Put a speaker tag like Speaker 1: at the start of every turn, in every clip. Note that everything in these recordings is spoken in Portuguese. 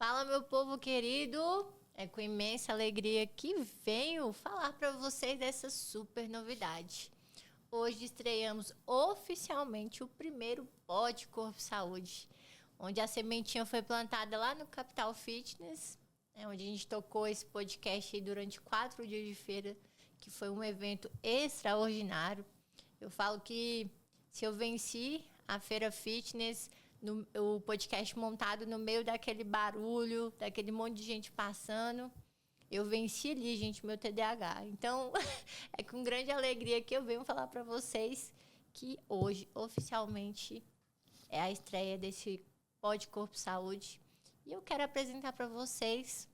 Speaker 1: Fala, meu povo querido! É com imensa alegria que venho falar para vocês dessa super novidade. Hoje estreamos oficialmente o primeiro Pod Corpo Saúde, onde a sementinha foi plantada lá no Capital Fitness, onde a gente tocou esse podcast aí durante 4 dias de feira, que foi um evento extraordinário. Eu falo que se eu venci a Feira Fitness, o podcast montado no meio daquele barulho, daquele monte de gente passando, eu venci ali, gente, meu TDAH. Então, é com grande alegria que eu venho falar para vocês que hoje, oficialmente, é a estreia desse Pod Corpo Saúde. E eu quero apresentar para vocês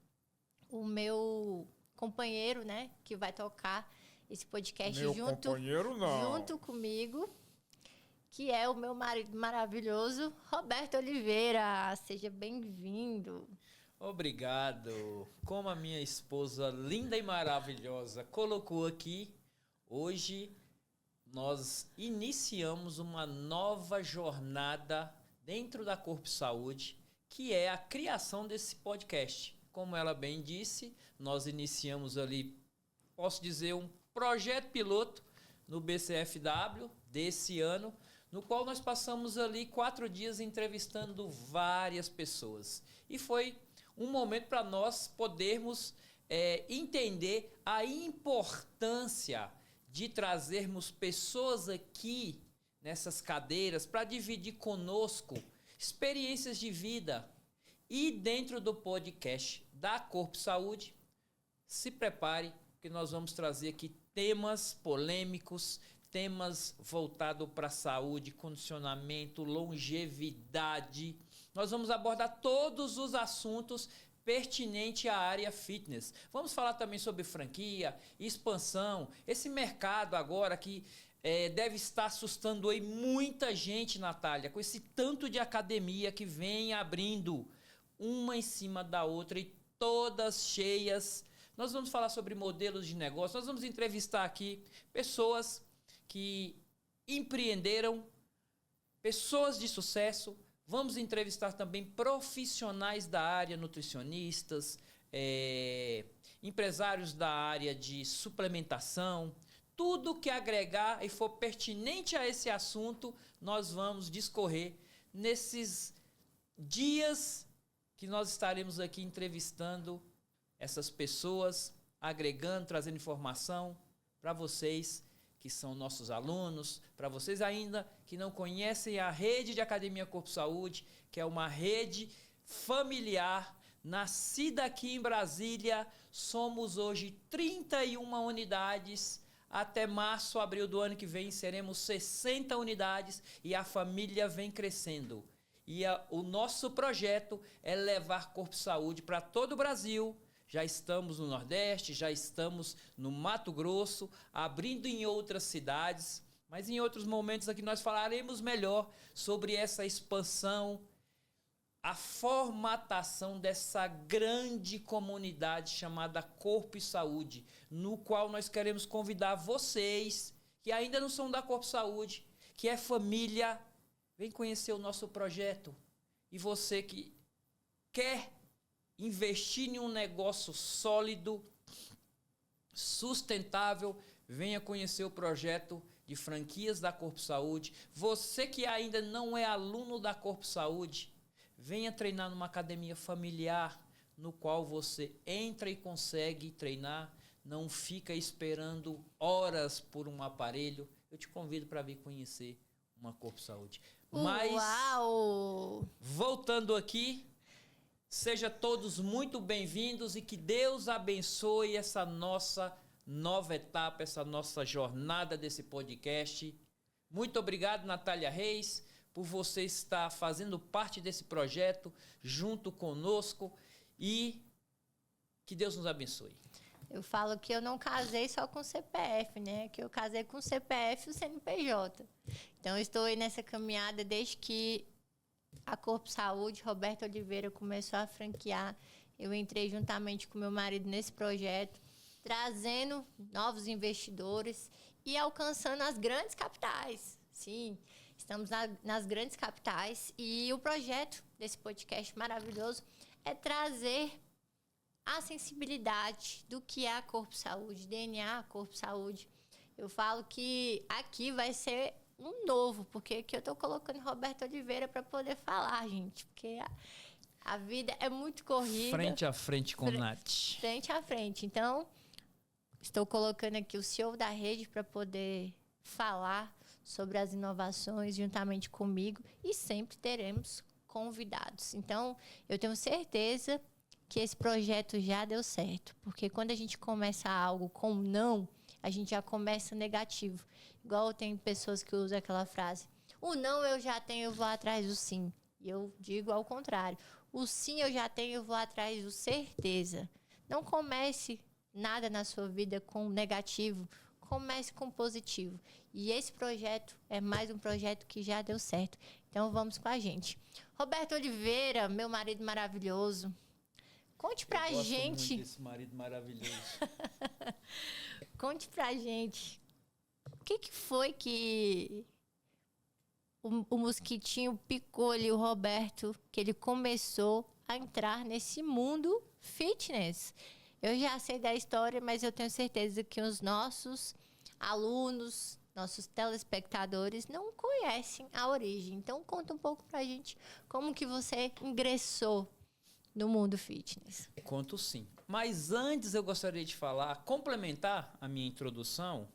Speaker 1: o meu companheiro, né, que vai tocar esse podcast junto comigo, que é o meu marido maravilhoso, Roberto Oliveira. Seja bem-vindo.
Speaker 2: Obrigado. Como a minha esposa linda e maravilhosa colocou aqui, hoje nós iniciamos uma nova jornada dentro da Corpo Saúde, que é a criação desse podcast. Como ela bem disse, nós iniciamos ali, posso dizer, um projeto piloto no BCFW desse ano, no qual nós passamos ali 4 dias entrevistando várias pessoas. E foi um momento para nós podermos entender a importância de trazermos pessoas aqui nessas cadeiras para dividir conosco experiências de vida. E dentro do podcast da Corpo Saúde, se prepare que nós vamos trazer aqui temas polêmicos, temas voltados para saúde, condicionamento, longevidade. Nós vamos abordar todos os assuntos pertinentes à área fitness. Vamos falar também sobre franquia, expansão, esse mercado agora que deve estar assustando aí muita gente, Natália, com esse tanto de academia que vem abrindo uma em cima da outra e todas cheias. Nós vamos falar sobre modelos de negócio, nós vamos entrevistar aqui pessoas que empreenderam, pessoas de sucesso. Vamos entrevistar também profissionais da área, nutricionistas, empresários da área de suplementação. Tudo que agregar e for pertinente a esse assunto, nós vamos discorrer nesses dias que nós estaremos aqui entrevistando essas pessoas, agregando, trazendo informação para vocês que são nossos alunos, para vocês ainda que não conhecem a rede de Academia Corpo Saúde, que é uma rede familiar, nascida aqui em Brasília. Somos hoje 31 unidades, até março, abril do ano que vem seremos 60 unidades e a família vem crescendo. E o nosso projeto é levar Corpo Saúde para todo o Brasil. Já estamos no Nordeste, já estamos no Mato Grosso, abrindo em outras cidades, mas em outros momentos aqui nós falaremos melhor sobre essa expansão, a formatação dessa grande comunidade chamada Corpo e Saúde, no qual nós queremos convidar vocês que ainda não são da Corpo Saúde, que é família, vem conhecer o nosso projeto. E você que quer investir em um negócio sólido, sustentável, venha conhecer o projeto de franquias da Corpo Saúde. Você que ainda não é aluno da Corpo Saúde, venha treinar numa academia familiar, no qual você entra e consegue treinar, não fica esperando horas por um aparelho. Eu te convido para vir conhecer uma Corpo Saúde. Mas,
Speaker 1: uau!
Speaker 2: Voltando aqui, sejam todos muito bem-vindos e que Deus abençoe essa nossa nova etapa, essa nossa jornada desse podcast. Muito obrigado, Natália Reis, por você estar fazendo parte desse projeto junto conosco e que Deus nos abençoe.
Speaker 1: Eu falo que eu não casei só com CPF, né? Que eu casei com CPF e o CNPJ. Então, eu estou aí nessa caminhada desde que a Corpo Saúde, Roberto Oliveira, começou a franquear. Eu entrei juntamente com meu marido nesse projeto, trazendo novos investidores e alcançando as grandes capitais. Sim, estamos nas grandes capitais e o projeto desse podcast maravilhoso é trazer a sensibilidade do que é a Corpo Saúde, DNA Corpo Saúde. Eu falo que aqui vai ser um novo, porque aqui eu tô colocando Roberto Oliveira para poder falar, gente, porque a vida é muito corrida.
Speaker 2: Frente a frente com Nath.
Speaker 1: Frente a frente. Então, estou colocando aqui o CEO da rede para poder falar sobre as inovações juntamente comigo e sempre teremos convidados. Então, eu tenho certeza que esse projeto já deu certo, porque quando a gente começa algo com não, a gente já começa negativo. Igual tem pessoas que usam aquela frase, o não eu já tenho, eu vou atrás do sim. E eu digo ao contrário, o sim eu já tenho, eu vou atrás do certeza. Não comece nada na sua vida com negativo, comece com positivo. E esse projeto é mais um projeto que já deu certo. Então vamos com a gente. Roberto Oliveira, meu marido maravilhoso, conte pra gente.
Speaker 2: Gosto muito desse marido maravilhoso.
Speaker 1: Conte pra gente. O que foi que o mosquitinho picou ali o Roberto, que ele começou a entrar nesse mundo fitness? Eu já sei da história, mas eu tenho certeza que os nossos alunos, nossos telespectadores não conhecem a origem. Então, conta um pouco pra gente como que você ingressou no mundo fitness.
Speaker 2: Conto sim. Mas antes eu gostaria de complementar a minha introdução,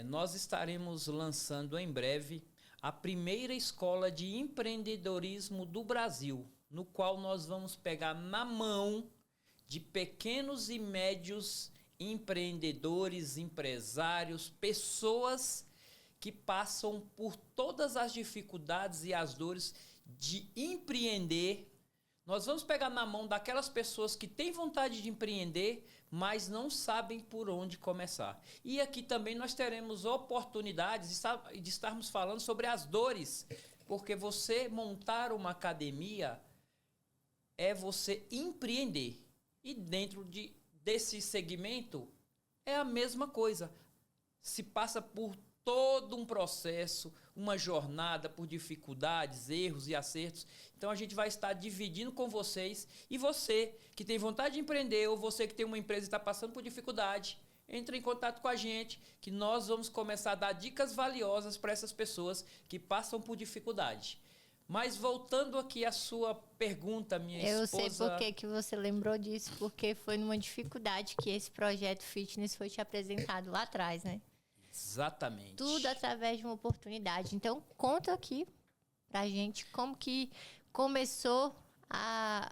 Speaker 2: nós estaremos lançando em breve a primeira escola de empreendedorismo do Brasil, no qual nós vamos pegar na mão de pequenos e médios empreendedores, empresários, pessoas que passam por todas as dificuldades e as dores de empreender. Nós vamos pegar na mão daquelas pessoas que têm vontade de empreender, mas não sabem por onde começar. E aqui também nós teremos oportunidades de estarmos falando sobre as dores, porque você montar uma academia é você empreender. E dentro desse segmento é a mesma coisa. Se passa por todo um processo, uma jornada por dificuldades, erros e acertos. Então a gente vai estar dividindo com vocês. E você que tem vontade de empreender ou você que tem uma empresa e está passando por dificuldade, entre em contato com a gente que nós vamos começar a dar dicas valiosas para essas pessoas que passam por dificuldade. Mas voltando aqui à sua pergunta, minha esposa...
Speaker 1: Eu sei por que você lembrou disso, porque foi numa dificuldade que esse projeto fitness foi te apresentado lá atrás, né?
Speaker 2: Exatamente.
Speaker 1: Tudo através de uma oportunidade. Então, conta aqui pra gente como que começou a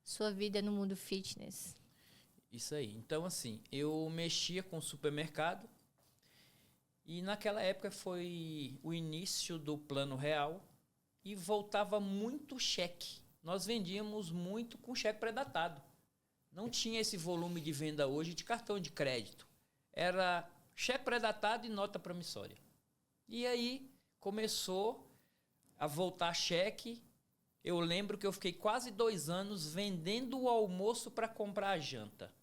Speaker 1: sua vida no mundo fitness.
Speaker 2: Isso aí. Então, assim, eu mexia com supermercado e naquela época foi o início do Plano Real e voltava muito cheque. Nós vendíamos muito com cheque pré-datado. Não tinha esse volume de venda hoje de cartão de crédito. Era cheque pré-datado e nota promissória. E aí começou a voltar cheque. Eu lembro que eu fiquei quase 2 anos vendendo o almoço para comprar a janta.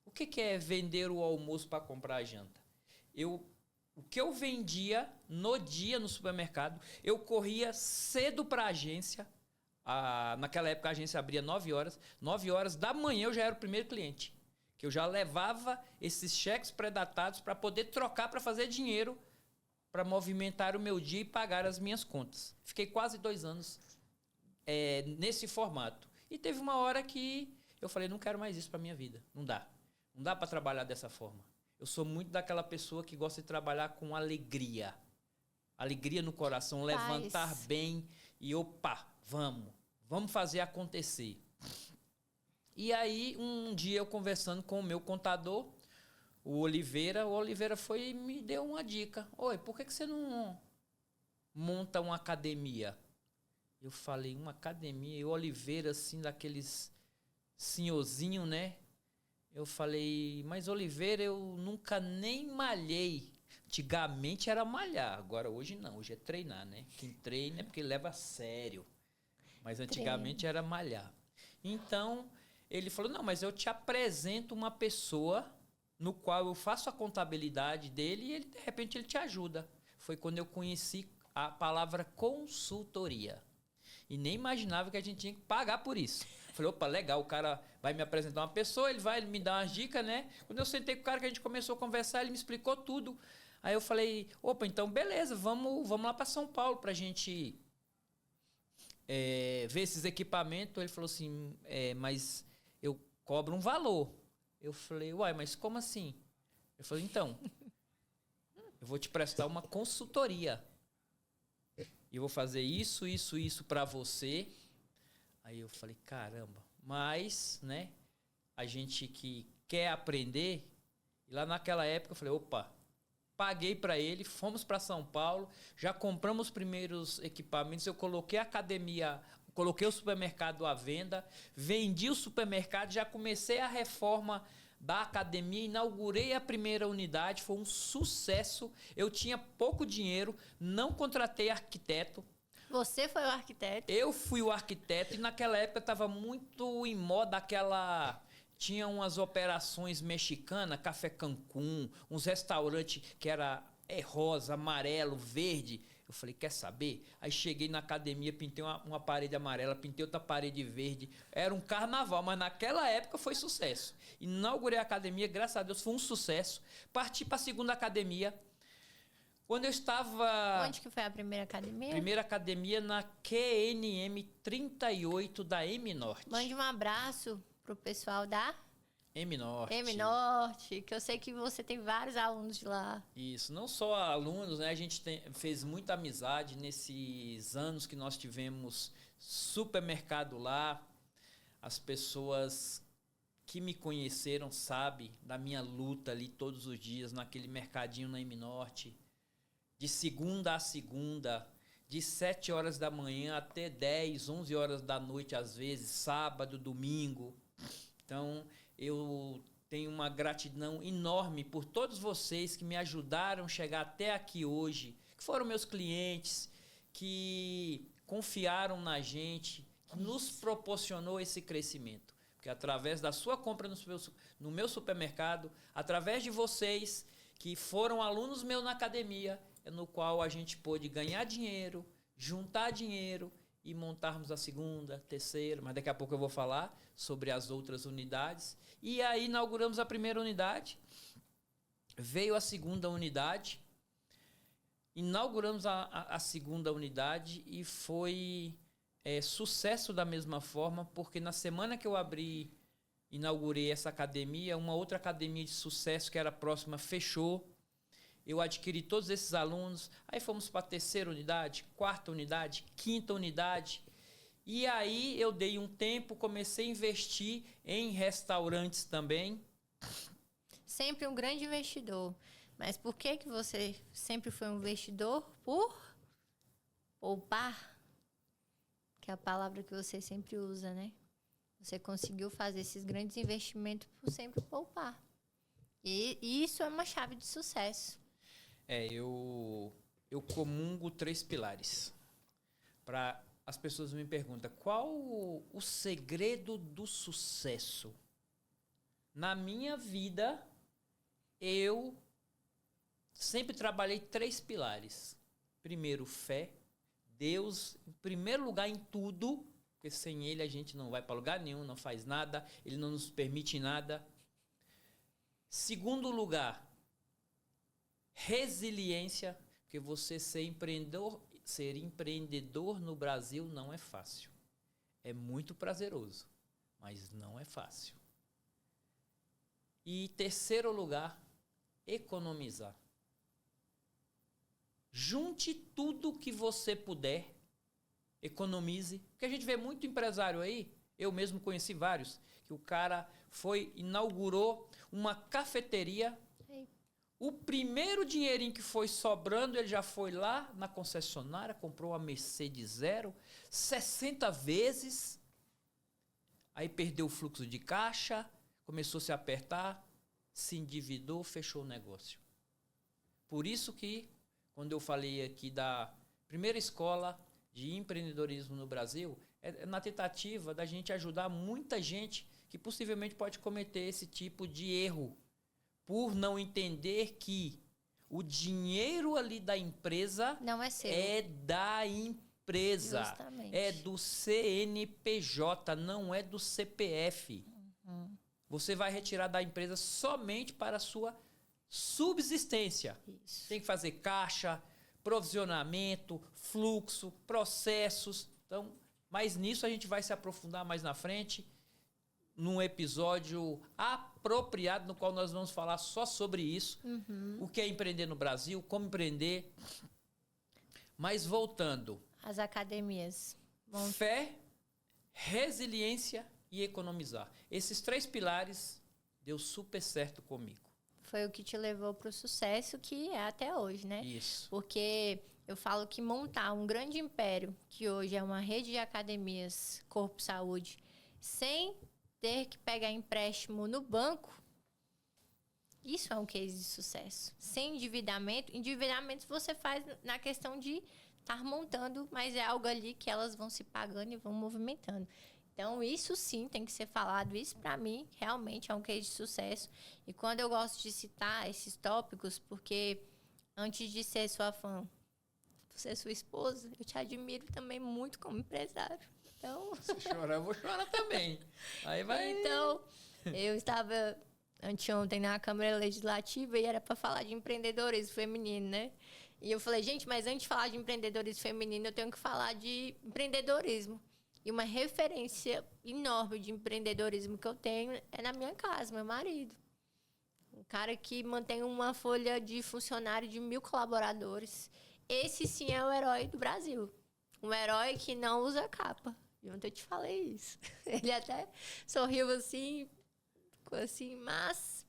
Speaker 2: O que é vender o almoço para comprar a janta? O que eu vendia no dia no supermercado, eu corria cedo para a agência. Naquela época a agência abria 9 horas. 9 horas da manhã eu já era o primeiro cliente. Que eu já levava esses cheques pré-datados para poder trocar, para fazer dinheiro, para movimentar o meu dia e pagar as minhas contas. Fiquei quase 2 anos nesse formato. E teve uma hora que eu falei, não quero mais isso para minha vida. Não dá. Não dá para trabalhar dessa forma. Eu sou muito daquela pessoa que gosta de trabalhar com alegria. Alegria no coração, levantar bem e opa, vamos fazer acontecer. E aí, um dia eu conversando com o meu contador, o Oliveira foi e me deu uma dica. Oi, por que você não monta uma academia? Eu falei, uma academia? E o Oliveira, assim, daqueles senhorzinho, né? Eu falei, mas Oliveira, eu nunca nem malhei. Antigamente era malhar, agora hoje não, hoje é treinar, né? Quem treina é porque leva a sério. Mas antigamente era malhar. Então, ele falou, não, mas eu te apresento uma pessoa no qual eu faço a contabilidade dele e ele, de repente ele te ajuda. Foi quando eu conheci a palavra consultoria. E nem imaginava que a gente tinha que pagar por isso. Falei, opa, legal, o cara vai me apresentar uma pessoa, ele vai me dar umas dicas, né? Quando eu sentei com o cara, que a gente começou a conversar, ele me explicou tudo. Aí eu falei, opa, então beleza, vamos lá para São Paulo pra gente ver esses equipamentos. Ele falou assim, mas eu cobro um valor. Eu falei, uai, mas como assim? Ele falou, então, eu vou te prestar uma consultoria. E eu vou fazer isso para você. Aí eu falei, caramba. Mas, né, a gente que quer aprender, e lá naquela época eu falei, opa, paguei para ele, fomos para São Paulo, já compramos os primeiros equipamentos, eu coloquei a academia, coloquei o supermercado à venda, vendi o supermercado, já comecei a reforma da academia, inaugurei a primeira unidade, foi um sucesso. Eu tinha pouco dinheiro, não contratei arquiteto.
Speaker 1: Você foi o arquiteto?
Speaker 2: Eu fui o arquiteto e naquela época estava muito em moda aquela... Tinha umas operações mexicanas, Café Cancún, uns restaurantes que era rosa, amarelo, verde. Eu falei, quer saber? Aí cheguei na academia, pintei uma parede amarela, pintei outra parede verde. Era um carnaval, mas naquela época foi sucesso. Inaugurei a academia, graças a Deus, foi um sucesso. Parti para a segunda academia. Quando eu estava...
Speaker 1: Onde que foi a primeira academia?
Speaker 2: Primeira academia na QNM 38 da M-Norte.
Speaker 1: Mande um abraço pro pessoal da...
Speaker 2: M-Norte.
Speaker 1: M-Norte, que eu sei que você tem vários alunos de lá.
Speaker 2: Isso, não só alunos, né? A gente fez muita amizade nesses anos que nós tivemos supermercado lá. As pessoas que me conheceram sabem da minha luta ali todos os dias naquele mercadinho na M-Norte. De segunda a segunda, de 7 horas da manhã até 10, 11 horas da noite às vezes, sábado, domingo. Então, eu tenho uma gratidão enorme por todos vocês que me ajudaram a chegar até aqui hoje, que foram meus clientes, que confiaram na gente, que nos proporcionou esse crescimento. Porque através da sua compra no meu supermercado, através de vocês que foram alunos meus na academia, no qual a gente pôde ganhar dinheiro, juntar dinheiro, e montarmos a segunda, terceira, mas daqui a pouco eu vou falar sobre as outras unidades. E aí inauguramos a primeira unidade, veio a segunda unidade, inauguramos a segunda unidade e foi sucesso da mesma forma, porque na semana que eu inaugurei essa academia, uma outra academia de sucesso que era próxima fechou. Eu adquiri todos esses alunos, aí fomos para a terceira unidade, quarta unidade, quinta unidade. E aí eu dei um tempo, comecei a investir em restaurantes também.
Speaker 1: Sempre um grande investidor. Mas por que você sempre foi um investidor? Por poupar, que é a palavra que você sempre usa, né? Você conseguiu fazer esses grandes investimentos por sempre poupar. E isso é uma chave de sucesso.
Speaker 2: Eu comungo 3 pilares. Para as pessoas me perguntam, qual o segredo do sucesso? Na minha vida, eu sempre trabalhei 3 pilares. Primeiro, fé. Deus, em primeiro lugar em tudo, porque sem Ele a gente não vai para lugar nenhum, não faz nada, Ele não nos permite nada. Segundo lugar, resiliência, porque você ser empreendedor no Brasil não é fácil. É muito prazeroso, mas não é fácil. E terceiro lugar, economizar. Junte tudo que você puder, economize, porque a gente vê muito empresário aí, eu mesmo conheci vários, que o cara inaugurou uma cafeteria. O primeiro dinheirinho que foi sobrando, ele já foi lá na concessionária, comprou uma Mercedes Zero, 60 vezes, aí perdeu o fluxo de caixa, começou a se apertar, se endividou, fechou o negócio. Por isso que, quando eu falei aqui da primeira escola de empreendedorismo no Brasil, é na tentativa da gente ajudar muita gente que possivelmente pode cometer esse tipo de erro, por não entender que o dinheiro ali da empresa
Speaker 1: não é seu.
Speaker 2: É da empresa. empresa.
Speaker 1: Justamente.
Speaker 2: É do CNPJ, não é do CPF. Você vai retirar da empresa somente para a sua subsistência.
Speaker 1: Isso.
Speaker 2: Tem que fazer caixa, provisionamento, fluxo, processos. Então, mas nisso a gente vai se aprofundar mais na frente, num episódio apropriado, no qual nós vamos falar só sobre isso. O que é empreender no Brasil, como empreender. Mas voltando.
Speaker 1: As academias.
Speaker 2: Fé, resiliência e economizar. Esses 3 pilares deu super certo comigo.
Speaker 1: Foi o que te levou para o sucesso que é até hoje, né?
Speaker 2: Isso.
Speaker 1: Porque eu falo que montar um grande império, que hoje é uma rede de academias Corpo Saúde, sem ter que pegar empréstimo no banco, isso é um case de sucesso. Sem endividamento. Endividamento você faz na questão de estar montando, mas é algo ali que elas vão se pagando e vão movimentando. Então, isso sim tem que ser falado. Isso, para mim, realmente é um case de sucesso. E quando eu gosto de citar esses tópicos, porque antes de ser sua fã, ser sua esposa, eu te admiro também muito como empresário. Então...
Speaker 2: Se chorar, eu vou chorar também. Aí vai...
Speaker 1: Então, eu estava anteontem na Câmara Legislativa e era para falar de empreendedorismo feminino, né? E eu falei, gente, mas antes de falar de empreendedorismo feminino, eu tenho que falar de empreendedorismo. E uma referência enorme de empreendedorismo que eu tenho é na minha casa, meu marido. Um cara que mantém uma folha de funcionário de 1.000 colaboradores. Esse sim é o herói do Brasil. Um herói que não usa capa. E ontem eu te falei isso. Ele até sorriu assim, mas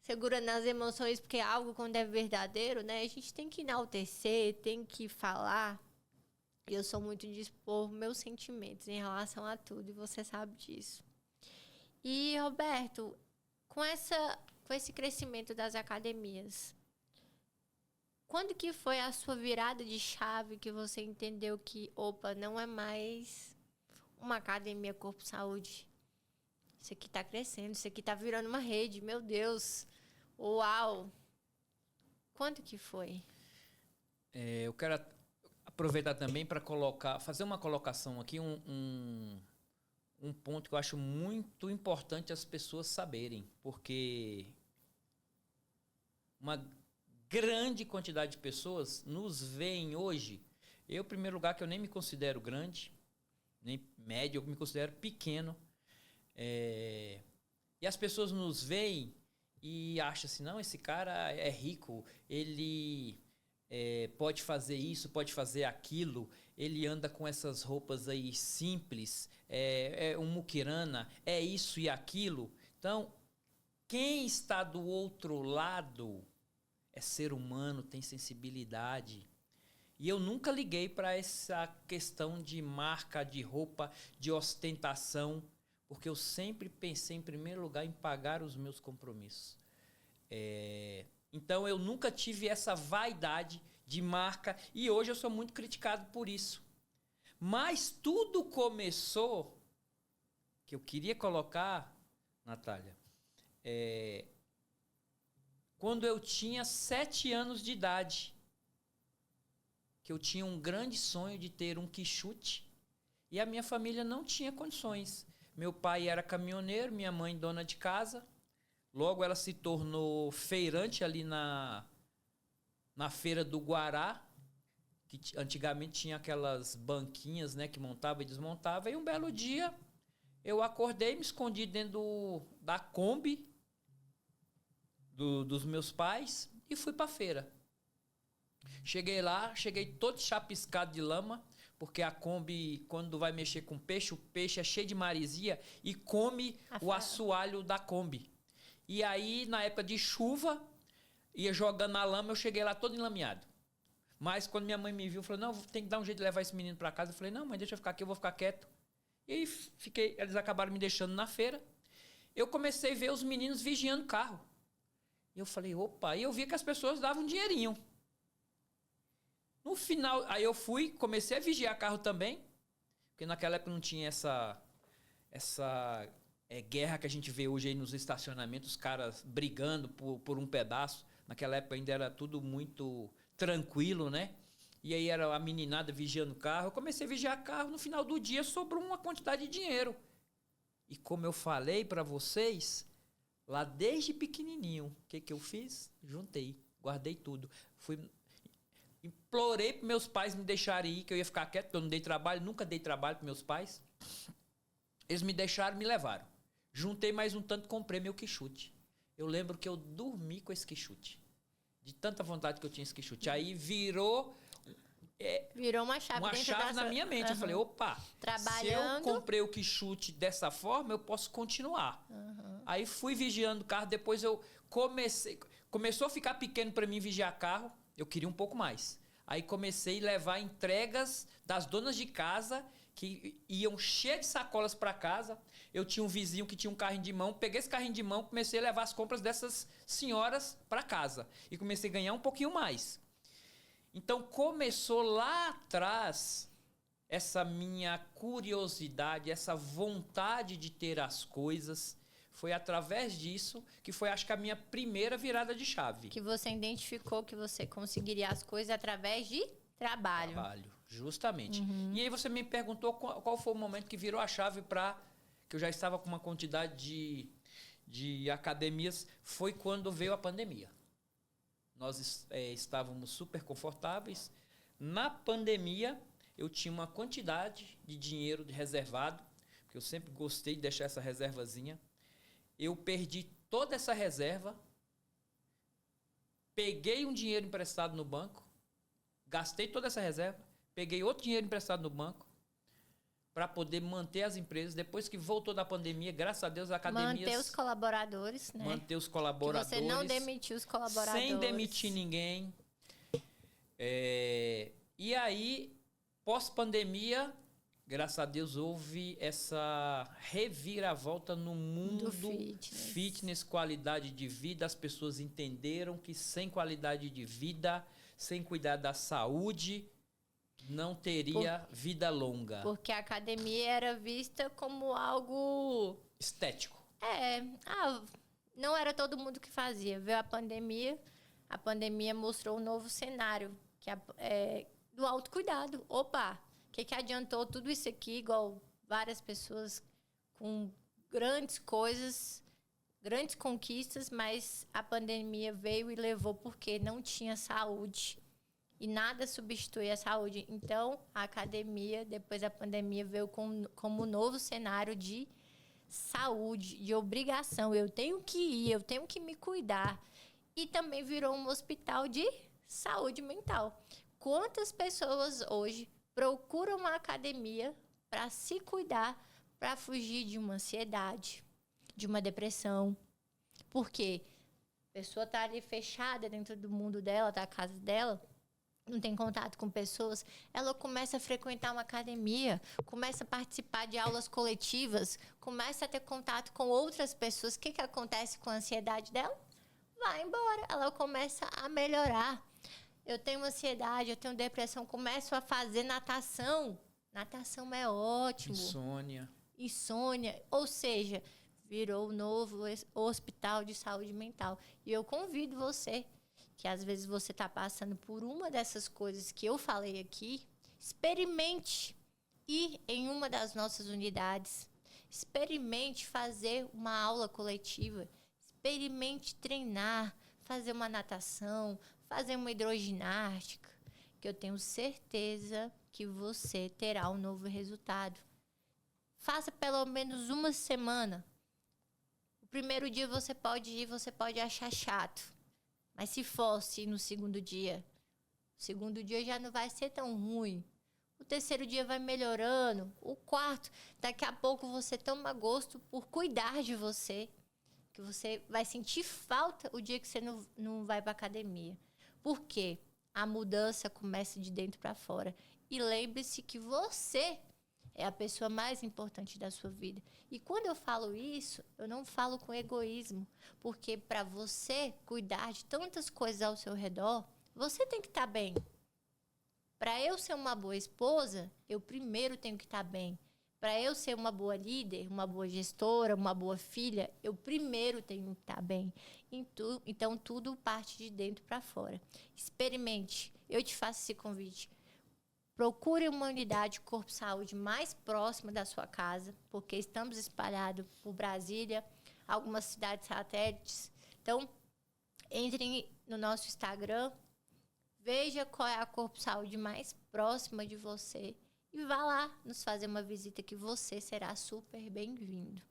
Speaker 1: segurando as emoções, porque algo quando é verdadeiro, né? A gente tem que enaltecer, tem que falar. Eu sou muito de expor meus sentimentos em relação a tudo, e você sabe disso. E, Roberto, com esse crescimento das academias, quando que foi a sua virada de chave que você entendeu que, opa, não é mais uma academia Corpo Saúde? Isso aqui está crescendo, isso aqui está virando uma rede, meu Deus, uau! Quando que foi?
Speaker 2: Eu quero aproveitar também para fazer uma colocação aqui, um ponto que eu acho muito importante as pessoas saberem, porque uma grande quantidade de pessoas nos veem hoje. Eu, em primeiro lugar, que eu nem me considero grande, nem médio, eu me considero pequeno. E as pessoas nos veem e acham assim, não, esse cara é rico, ele pode fazer isso, pode fazer aquilo, ele anda com essas roupas aí simples, é um muquirana, é isso e aquilo. Então, quem está do outro lado é ser humano, tem sensibilidade. E eu nunca liguei para essa questão de marca, de roupa, de ostentação, porque eu sempre pensei, em primeiro lugar, em pagar os meus compromissos. Então, eu nunca tive essa vaidade de marca e hoje eu sou muito criticado por isso. Mas tudo começou, que eu queria colocar, Natália, quando eu tinha 7 anos de idade, que eu tinha um grande sonho de ter um quichute e a minha família não tinha condições. Meu pai era caminhoneiro, minha mãe dona de casa. Logo ela se tornou feirante ali na feira do Guará, que antigamente tinha aquelas banquinhas, né, que montava e desmontava. E um belo dia eu acordei, me escondi dentro da Kombi dos meus pais e fui para a feira. Cheguei lá, cheguei todo chapiscado de lama, porque a Kombi, quando vai mexer com peixe, o peixe é cheio de maresia e come o assoalho da Kombi. E aí, na época de chuva, ia jogando na lama, eu cheguei lá todo enlameado. Mas quando minha mãe me viu, falou, não, tem que dar um jeito de levar esse menino para casa. Eu falei, não, mãe, deixa eu ficar aqui, eu vou ficar quieto. E aí, eles acabaram me deixando na feira. Eu comecei a ver os meninos vigiando o carro. E eu falei, opa, e eu vi que as pessoas davam um dinheirinho. No final, aí eu comecei a vigiar carro também, porque naquela época não tinha essa guerra que a gente vê hoje aí nos estacionamentos, os caras brigando por um pedaço. Naquela época ainda era tudo muito tranquilo, né? E aí era a meninada vigiando o carro. Eu comecei a vigiar carro. No final do dia sobrou uma quantidade de dinheiro. E como eu falei para vocês, lá desde pequenininho, o que eu fiz? Juntei, guardei tudo. Implorei para meus pais me deixarem ir, que eu ia ficar quieto, porque eu não dei trabalho, nunca dei trabalho para meus pais. Eles me deixaram, me levaram. Juntei mais um tanto, comprei meu quichute. Eu lembro que eu dormi com esse quichute. De tanta vontade que eu tinha esse quichute. Aí virou
Speaker 1: uma chave,
Speaker 2: na minha mente. Eu falei, opa, se eu comprei o quichute dessa forma, eu posso continuar. Aí fui vigiando o carro, depois eu começou a ficar pequeno para mim vigiar carro, eu queria um pouco mais. Aí comecei a levar entregas das donas de casa, que iam cheias de sacolas para casa. Eu tinha um vizinho que tinha um carrinho de mão, peguei esse carrinho de mão, comecei a levar as compras dessas senhoras para casa. E comecei a ganhar um pouquinho mais. Então, começou lá atrás essa minha curiosidade, essa vontade de ter as coisas. Foi através disso que foi, acho que, a minha primeira virada de chave.
Speaker 1: Que você identificou que você conseguiria as coisas através de trabalho.
Speaker 2: Justamente. E aí você me perguntou qual foi o momento que virou a chave para... que eu já estava com uma quantidade de academias. Foi quando veio a pandemia. Nós estávamos super confortáveis. Na pandemia, eu tinha uma quantidade de dinheiro reservado, porque eu sempre gostei de deixar essa reservazinha. Eu perdi toda essa reserva, peguei um dinheiro emprestado no banco, gastei toda essa reserva, peguei outro dinheiro emprestado no banco para poder manter as empresas. Depois que voltou da pandemia, graças a Deus, a academias...
Speaker 1: Manter os colaboradores, né?
Speaker 2: Manter os colaboradores.
Speaker 1: Que você não demitiu os colaboradores.
Speaker 2: Sem demitir ninguém. E aí, pós-pandemia, graças a Deus, houve essa reviravolta no mundo do fitness, qualidade de vida. As pessoas entenderam que sem qualidade de vida, sem cuidar da saúde, não teria vida longa.
Speaker 1: Porque a academia era vista como algo...
Speaker 2: estético.
Speaker 1: Não era todo mundo que fazia. Veio a pandemia mostrou um novo cenário, que do autocuidado. Opa, o que adiantou tudo isso aqui, igual várias pessoas com grandes coisas, grandes conquistas, mas a pandemia veio e levou porque não tinha saúde. E nada substitui a saúde. Então, a academia, depois da pandemia, veio como um novo cenário de saúde, de obrigação. Eu tenho que ir, eu tenho que me cuidar. E também virou um hospital de saúde mental. Quantas pessoas hoje procuram a academia para se cuidar, para fugir de uma ansiedade, de uma depressão? Por quê? A pessoa está ali fechada dentro do mundo dela, da casa dela, não tem contato com pessoas, ela começa a frequentar uma academia, começa a participar de aulas coletivas, começa a ter contato com outras pessoas. O que acontece com a ansiedade dela? Vai embora, ela começa a melhorar. Eu tenho ansiedade, eu tenho depressão, começo a fazer natação. Natação é ótimo. Insônia. Ou seja, virou o novo hospital de saúde mental. E eu convido você, que às vezes você está passando por uma dessas coisas que eu falei aqui, experimente ir em uma das nossas unidades, experimente fazer uma aula coletiva, experimente treinar, fazer uma natação, fazer uma hidroginástica, que eu tenho certeza que você terá um novo resultado. Faça pelo menos uma semana. O primeiro dia você pode ir, você pode achar chato. Mas se fosse no segundo dia, o segundo dia já não vai ser tão ruim. O terceiro dia vai melhorando. O quarto, daqui a pouco você toma gosto por cuidar de você. Que você vai sentir falta o dia que você não vai para a academia. Por quê? A mudança começa de dentro para fora. E lembre-se que você é a pessoa mais importante da sua vida. E quando eu falo isso, eu não falo com egoísmo. Porque para você cuidar de tantas coisas ao seu redor, você tem que estar bem. Para eu ser uma boa esposa, eu primeiro tenho que estar bem. Para eu ser uma boa líder, uma boa gestora, uma boa filha, eu primeiro tenho que estar bem. Então, tudo parte de dentro para fora. Experimente. Eu te faço esse convite. procure uma unidade Corpo Saúde mais próxima da sua casa, porque estamos espalhados por Brasília, algumas cidades satélites. Então, entre no nosso Instagram, veja qual é a Corpo Saúde mais próxima de você e vá lá nos fazer uma visita que você será super bem-vindo.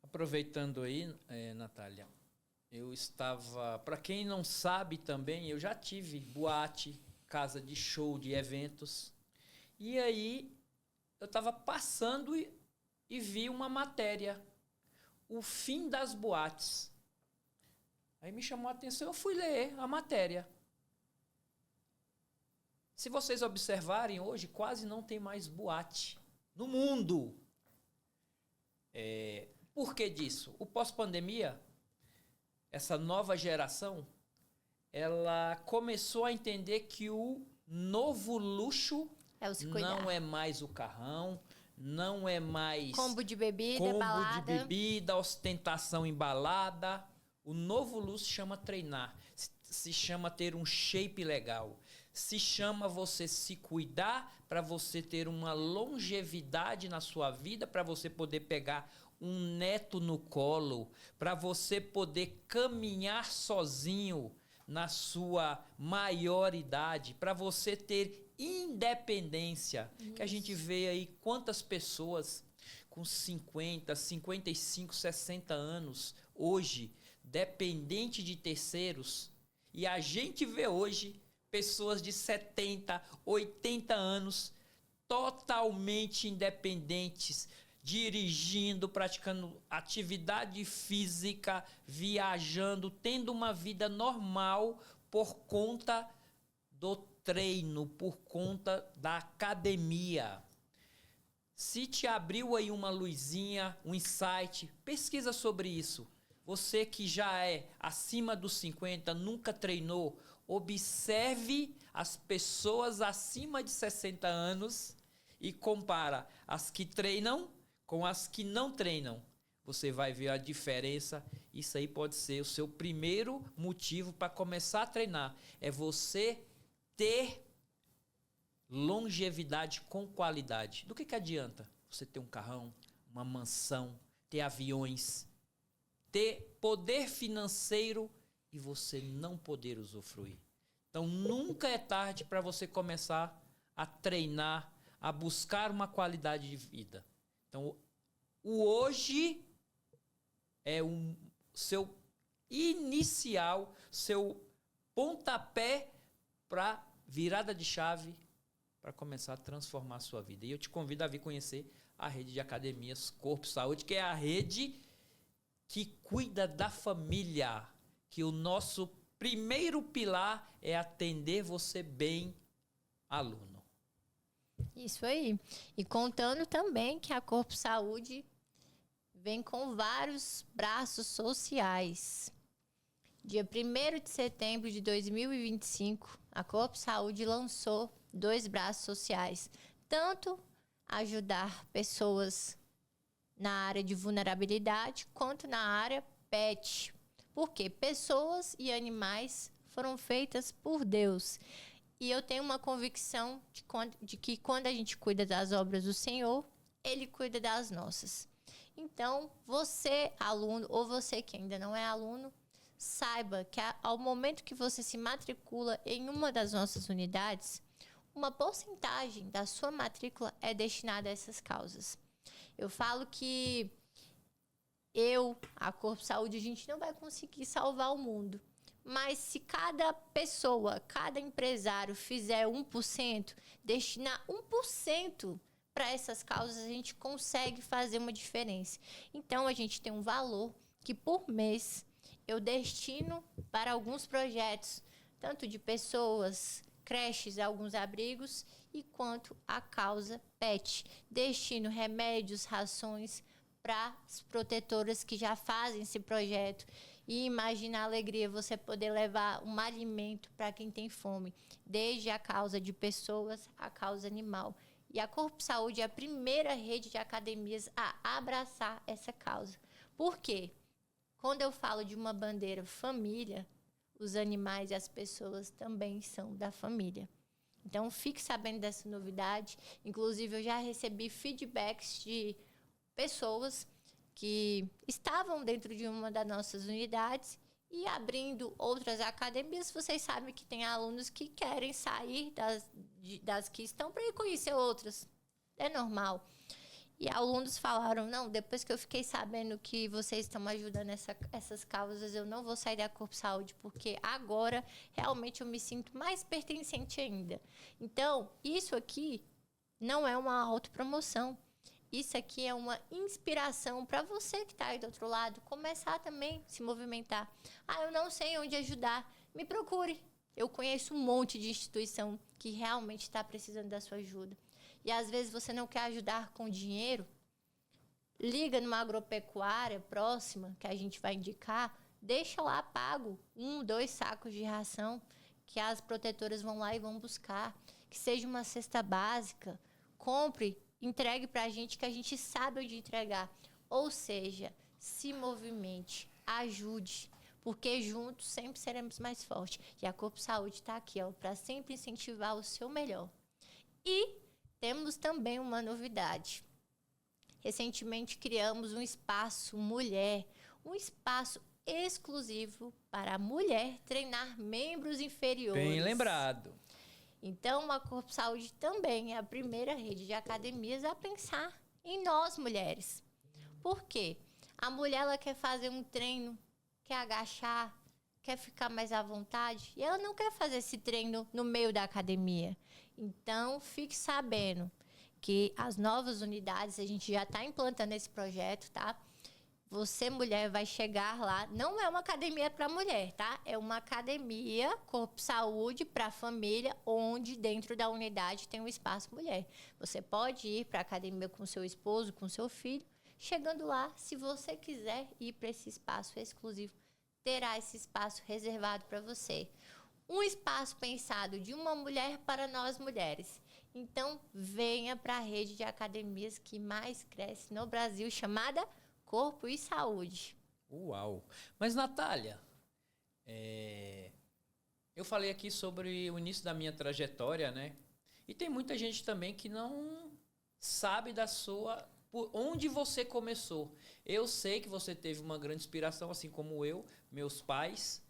Speaker 2: Aproveitando aí, Natália, eu estava... Para quem não sabe também, eu já tive boate, casa de show, de eventos. E aí, eu estava passando e vi uma matéria. O fim das boates. Aí me chamou a atenção, eu fui ler a matéria. Se vocês observarem, hoje quase não tem mais boate no mundo. Por que disso? O pós-pandemia, essa nova geração, ela começou a entender que o novo luxo não é mais o carrão, não é mais
Speaker 1: combo de bebida,
Speaker 2: ostentação em balada. O novo luxo chama treinar, se chama ter um shape legal, se chama você se cuidar para você ter uma longevidade na sua vida, para você poder pegar um neto no colo, para você poder caminhar sozinho na sua maioridade, para você ter independência. Isso. Que a gente vê aí quantas pessoas com 50, 55, 60 anos hoje, dependente de terceiros, e a gente vê hoje pessoas de 70, 80 anos totalmente independentes, dirigindo, praticando atividade física, viajando, tendo uma vida normal por conta do treino, por conta da academia. Se te abriu aí uma luzinha, um insight, pesquisa sobre isso. Você que já é acima dos 50, nunca treinou, observe as pessoas acima de 60 anos e compara as que treinam com as que não treinam. Você vai ver a diferença. Isso aí pode ser o seu primeiro motivo para começar a treinar. É você ter longevidade com qualidade. Do que adianta você ter um carrão, uma mansão, ter aviões, ter poder financeiro e você não poder usufruir? Então, nunca é tarde para você começar a treinar, a buscar uma qualidade de vida. Então, o hoje é o seu inicial, seu pontapé para virada de chave, para começar a transformar a sua vida. E eu te convido a vir conhecer a rede de academias Corpo Saúde, que é a rede que cuida da família, que o nosso primeiro pilar é atender você bem, aluno.
Speaker 1: Isso aí. E contando também que a Corpo Saúde vem com vários braços sociais. Dia 1º de setembro de 2025, a Corpo Saúde lançou 2 braços sociais. Tanto ajudar pessoas na área de vulnerabilidade, quanto na área PET. Porque pessoas e animais foram feitas por Deus. E eu tenho uma convicção de que quando a gente cuida das obras do Senhor, Ele cuida das nossas. Então, você, aluno, ou você que ainda não é aluno, saiba que ao momento que você se matricula em uma das nossas unidades, uma porcentagem da sua matrícula é destinada a essas causas. Eu falo que a Corpo Saúde, a gente não vai conseguir salvar o mundo. Mas se cada pessoa, cada empresário fizer 1%, destinar 1% para essas causas, a gente consegue fazer uma diferença. Então, a gente tem um valor que, por mês, eu destino para alguns projetos, tanto de pessoas, creches, alguns abrigos, e quanto a causa PET. Destino remédios, rações para as protetoras que já fazem esse projeto. E imagina a alegria você poder levar um alimento para quem tem fome, desde a causa de pessoas à causa animal. E a Corpo Saúde é a primeira rede de academias a abraçar essa causa. Por quê? Quando eu falo de uma bandeira família, os animais e as pessoas também são da família. Então, fique sabendo dessa novidade. Inclusive, eu já recebi feedbacks de pessoas que estavam dentro de uma das nossas unidades e abrindo outras academias. Vocês sabem que tem alunos que querem sair das que estão para ir conhecer outras. É normal. E alunos falaram, não, depois que eu fiquei sabendo que vocês estão ajudando essas causas, eu não vou sair da Corpo Saúde, porque agora realmente eu me sinto mais pertencente ainda. Então, isso aqui não é uma autopromoção. Isso aqui é uma inspiração para você que está aí do outro lado, começar também a se movimentar. Ah, eu não sei onde ajudar. Me procure. Eu conheço um monte de instituição que realmente está precisando da sua ajuda. E às vezes você não quer ajudar com dinheiro, liga numa agropecuária próxima, que a gente vai indicar, deixa lá pago 1, 2 sacos de ração, que as protetoras vão lá e vão buscar. Que seja uma cesta básica, compre, entregue para a gente, que a gente sabe onde entregar. Ou seja, se movimente, ajude, porque juntos sempre seremos mais fortes. E a Corpo Saúde está aqui, para sempre incentivar o seu melhor. E temos também uma novidade. Recentemente criamos um espaço mulher, um espaço exclusivo para a mulher treinar membros inferiores.
Speaker 2: Bem lembrado.
Speaker 1: Então, a Corpo Saúde também é a primeira rede de academias a pensar em nós, mulheres. Por quê? A mulher ela quer fazer um treino, quer agachar, quer ficar mais à vontade, e ela não quer fazer esse treino no meio da academia. Então, fique sabendo que as novas unidades, a gente já está implantando esse projeto, tá? Você, mulher, vai chegar lá. Não é uma academia para mulher, tá? É uma academia Corpo Saúde para família, onde dentro da unidade tem um espaço mulher. Você pode ir para a academia com seu esposo, com seu filho. Chegando lá, se você quiser ir para esse espaço exclusivo, terá esse espaço reservado para você. Um espaço pensado de uma mulher para nós mulheres. Então, venha para a rede de academias que mais cresce no Brasil, chamada Corpo e Saúde.
Speaker 2: Uau! Mas, Natália, eu falei aqui sobre o início da minha trajetória, né? E tem muita gente também que não sabe por onde você começou. Eu sei que você teve uma grande inspiração, assim como eu, meus pais,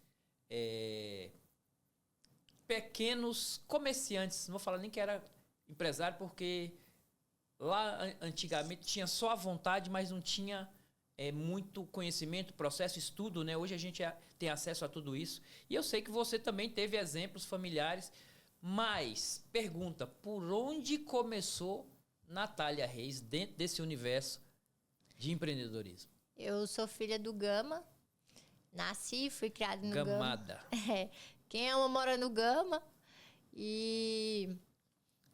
Speaker 2: pequenos comerciantes, não vou falar nem que era empresário, porque lá antigamente tinha só a vontade, mas não tinha muito conhecimento, processo, estudo, né? Hoje a gente tem acesso a tudo isso. E eu sei que você também teve exemplos familiares, mas, pergunta, por onde começou Natália Reis dentro desse universo de empreendedorismo?
Speaker 1: Eu sou filha do Gama, nasci e fui criada no
Speaker 2: Gamada.
Speaker 1: Gama. Quem ama mora no Gama. E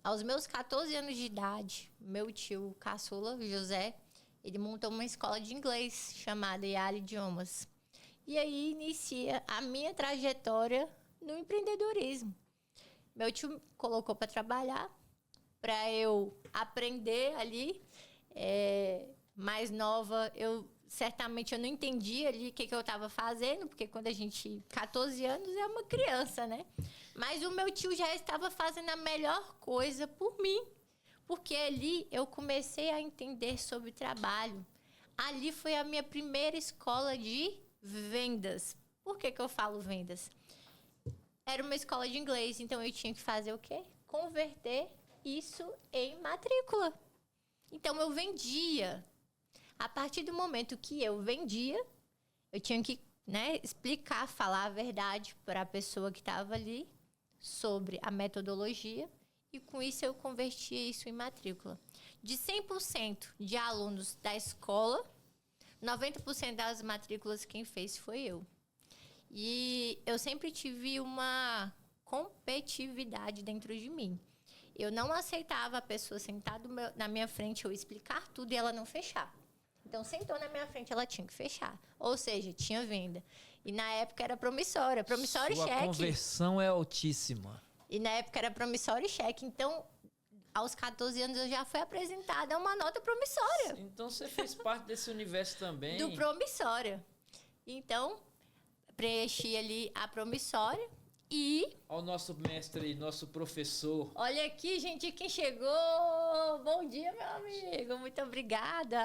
Speaker 1: aos meus 14 anos de idade, meu tio caçula, José, ele montou uma escola de inglês chamada Yale Idiomas. E aí inicia a minha trajetória no empreendedorismo. Meu tio colocou para trabalhar, para eu aprender ali. Mais nova, certamente eu não entendia ali o que eu estava fazendo, porque quando a gente, 14 anos, é uma criança, né? Mas o meu tio já estava fazendo a melhor coisa por mim, porque ali eu comecei a entender sobre trabalho. Ali foi a minha primeira escola de vendas. Por que eu falo vendas? Era uma escola de inglês, então eu tinha que fazer o quê? Converter isso em matrícula. Então eu vendia. A partir do momento que eu vendia, eu tinha que, explicar, falar a verdade para a pessoa que estava ali sobre a metodologia, e com isso eu convertia isso em matrícula. De 100% de alunos da escola, 90% das matrículas quem fez foi eu. E eu sempre tive uma competitividade dentro de mim. Eu não aceitava a pessoa sentar na minha frente, eu explicar tudo e ela não fechar. Então, sentou na minha frente, ela tinha que fechar. Ou seja, tinha venda. E na época era promissória. Promissória e cheque.
Speaker 2: Sua conversão é altíssima.
Speaker 1: E na época era promissória e cheque. Então, aos 14 anos, eu já fui apresentada a uma nota promissória.
Speaker 2: Então, você fez parte desse universo também.
Speaker 1: Do promissória. Então, preenchi ali a promissória. E
Speaker 2: ao nosso mestre, nosso professor.
Speaker 1: olha aqui, gente, quem chegou. Bom dia, meu amigo. Muito obrigada.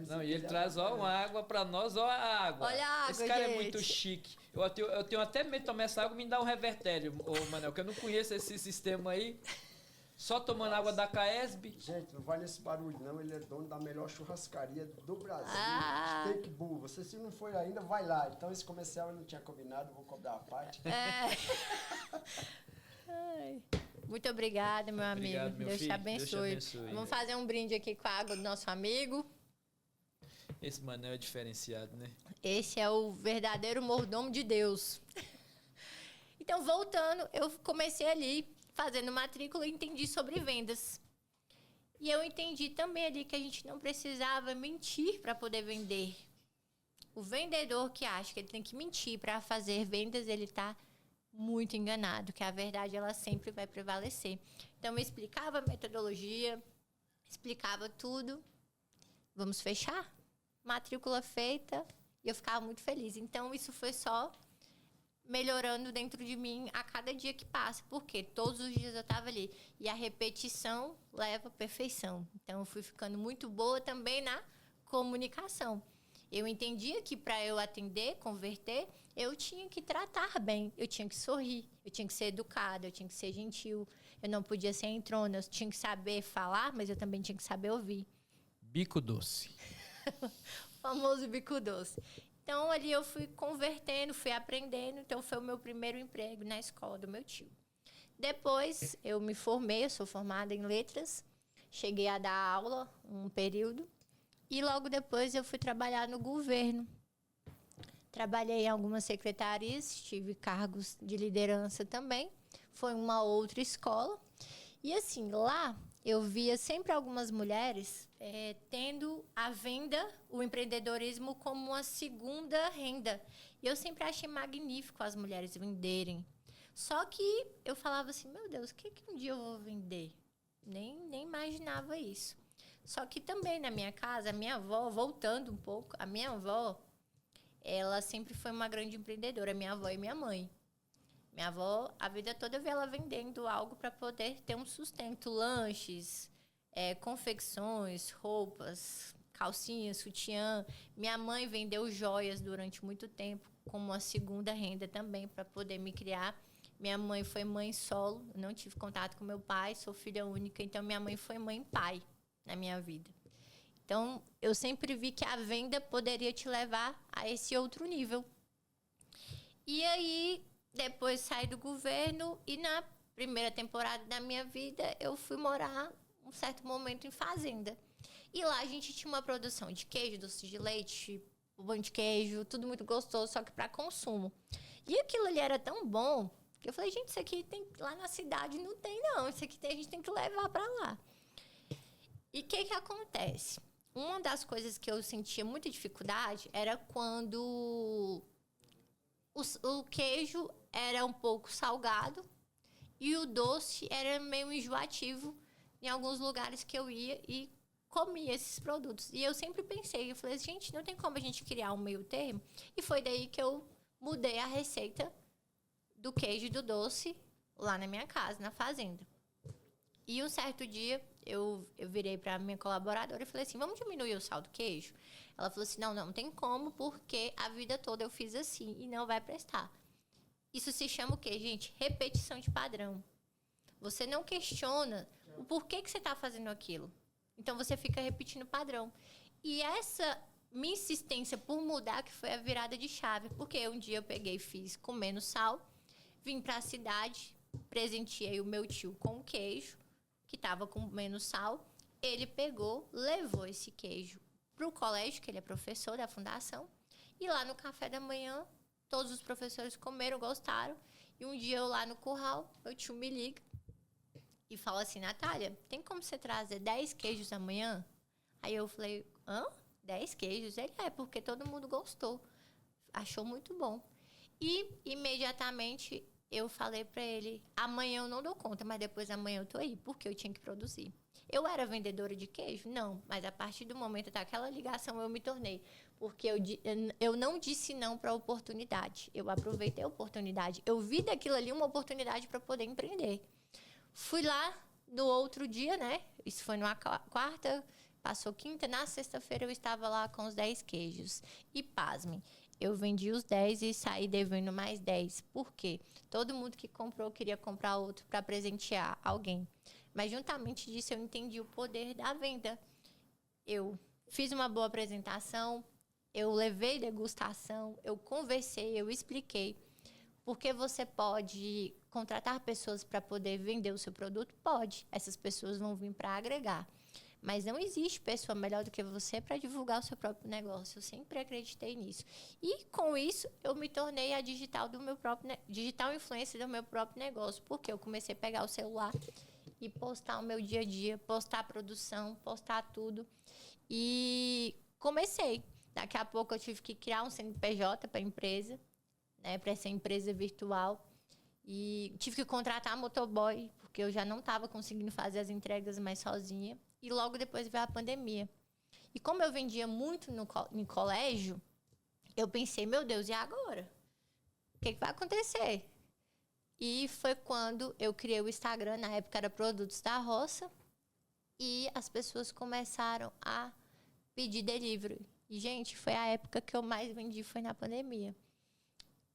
Speaker 2: Não, e ele traz, ó, uma água pra nós, ó, a água.
Speaker 1: Olha a água,
Speaker 2: esse cara
Speaker 1: gente.
Speaker 2: é muito chique. Eu tenho até medo de tomar essa água e me dar um revertério, ô Manel, que eu não conheço esse sistema aí. Só tomando água da Caesb.
Speaker 3: Gente, não vai nesse barulho não, ele é dono da melhor churrascaria do Brasil, Steak Bull. Você se não foi ainda, vai lá. Então esse comercial eu não tinha combinado, vou cobrar a parte.
Speaker 1: Ai. Muito obrigada, meu amigo.
Speaker 2: Obrigado, meu
Speaker 1: Deus te
Speaker 2: filho.
Speaker 1: abençoe.
Speaker 2: Deus te abençoe.
Speaker 1: Vamos fazer um brinde aqui com a água do nosso amigo.
Speaker 2: Esse Manel é diferenciado, né?
Speaker 1: Esse é o verdadeiro mordomo de Deus. Então, voltando, eu comecei ali fazendo matrícula e entendi sobre vendas. E eu entendi também ali que a gente não precisava mentir para poder vender. O vendedor que acha que ele tem que mentir para fazer vendas, ele está muito enganado, que a verdade ela sempre vai prevalecer. Então, eu explicava a metodologia, explicava tudo. Vamos fechar? Matrícula feita e eu ficava muito feliz. Então, isso foi só melhorando dentro de mim a cada dia que passa, porque todos os dias eu estava ali. E a repetição leva à perfeição. Então, eu fui ficando muito boa também na comunicação. Eu entendia que para eu atender, converter, eu tinha que tratar bem, eu tinha que sorrir, eu tinha que ser educada, eu tinha que ser gentil, eu não podia ser entrona, eu tinha que saber falar, mas eu também tinha que saber ouvir.
Speaker 2: Bico doce.
Speaker 1: O famoso bico doce. Então, ali eu fui convertendo, fui aprendendo. Então, foi o meu primeiro emprego na escola do meu tio. Depois, eu me formei, eu sou formada em letras. Cheguei a dar aula um período. E logo depois, eu fui trabalhar no governo. Trabalhei em algumas secretarias, tive cargos de liderança também. Foi uma outra escola. E assim, lá eu via sempre algumas mulheres tendo a venda, o empreendedorismo como uma segunda renda. E eu sempre achei magnífico as mulheres venderem. Só que eu falava assim, meu Deus, o que um dia eu vou vender? Nem imaginava isso. Só que também na minha casa, a minha avó, voltando um pouco, a minha avó, ela sempre foi uma grande empreendedora, minha avó e minha mãe. Minha avó, a vida toda eu vi ela vendendo algo para poder ter um sustento. Lanches, confecções, roupas, calcinhas, sutiã. Minha mãe vendeu joias durante muito tempo, como uma segunda renda também, para poder me criar. Minha mãe foi mãe solo, não tive contato com meu pai, sou filha única. Então, minha mãe foi mãe e pai na minha vida. Então, eu sempre vi que a venda poderia te levar a esse outro nível. E aí, depois saí do governo e na primeira temporada da minha vida, eu fui morar um certo momento em fazenda. E lá a gente tinha uma produção de queijo, doce de leite, pão de queijo, tudo muito gostoso, só que para consumo. E aquilo ali era tão bom que eu falei, gente, isso aqui tem lá na cidade não tem não, isso aqui a gente tem que levar para lá. E o que acontece? Uma das coisas que eu sentia muita dificuldade era quando o queijo era um pouco salgado e o doce era meio enjoativo em alguns lugares que eu ia e comia esses produtos. E eu sempre pensei, eu falei, gente, não tem como a gente criar um meio termo. E foi daí que eu mudei a receita do queijo e do doce lá na minha casa, na fazenda. E um certo dia, eu virei para minha colaboradora e falei assim, vamos diminuir o sal do queijo? Ela falou assim, não tem como, porque a vida toda eu fiz assim e não vai prestar. Isso se chama o quê, gente? Repetição de padrão. Você não questiona o porquê que você está fazendo aquilo. Então, você fica repetindo o padrão. E essa minha insistência por mudar que foi a virada de chave. Porque um dia eu peguei e fiz com menos sal, vim para a cidade, presenteei o meu tio com queijo, que estava com menos sal. Ele pegou, levou esse queijo para o colégio, que ele é professor da fundação. E lá no café da manhã, todos os professores comeram, gostaram. E um dia eu lá no curral, meu tio me liga e fala assim, Natália, tem como você trazer 10 queijos amanhã? Aí eu falei, 10 queijos? Ele, porque todo mundo gostou. Achou muito bom. E imediatamente eu falei para ele, amanhã eu não dou conta, mas depois amanhã eu tô aí, porque eu tinha que produzir. Eu era vendedora de queijo? Não, mas a partir do momento daquela ligação eu me tornei. Porque eu não disse não para a oportunidade. Eu aproveitei a oportunidade. Eu vi daquilo ali uma oportunidade para poder empreender. Fui lá no outro dia, né? Isso foi numa quarta, passou quinta. Na sexta-feira eu estava lá com os 10 queijos. E pasmem, eu vendi os 10 e saí devendo mais 10. Por quê? Todo mundo que comprou queria comprar outro para presentear alguém. Mas juntamente disso eu entendi o poder da venda. Eu fiz uma boa apresentação, eu levei degustação, eu conversei, eu expliquei. Porque você pode contratar pessoas para poder vender o seu produto? Pode. Essas pessoas vão vir para agregar. Mas não existe pessoa melhor do que você para divulgar o seu próprio negócio. Eu sempre acreditei nisso. E com isso, eu me tornei a digital influencer do meu próprio negócio. Porque eu comecei a pegar o celular e postar o meu dia a dia, postar a produção, postar tudo. E comecei. Daqui a pouco eu tive que criar um CNPJ para a empresa, né, para essa empresa virtual. E tive que contratar motoboy, porque eu já não estava conseguindo fazer as entregas mais sozinha. E logo depois veio a pandemia. E como eu vendia muito em colégio, eu pensei, meu Deus, e agora? O que vai acontecer? E foi quando eu criei o Instagram, na época era Produtos da Roça, e as pessoas começaram a pedir delivery. E, gente, foi a época que eu mais vendi, foi na pandemia.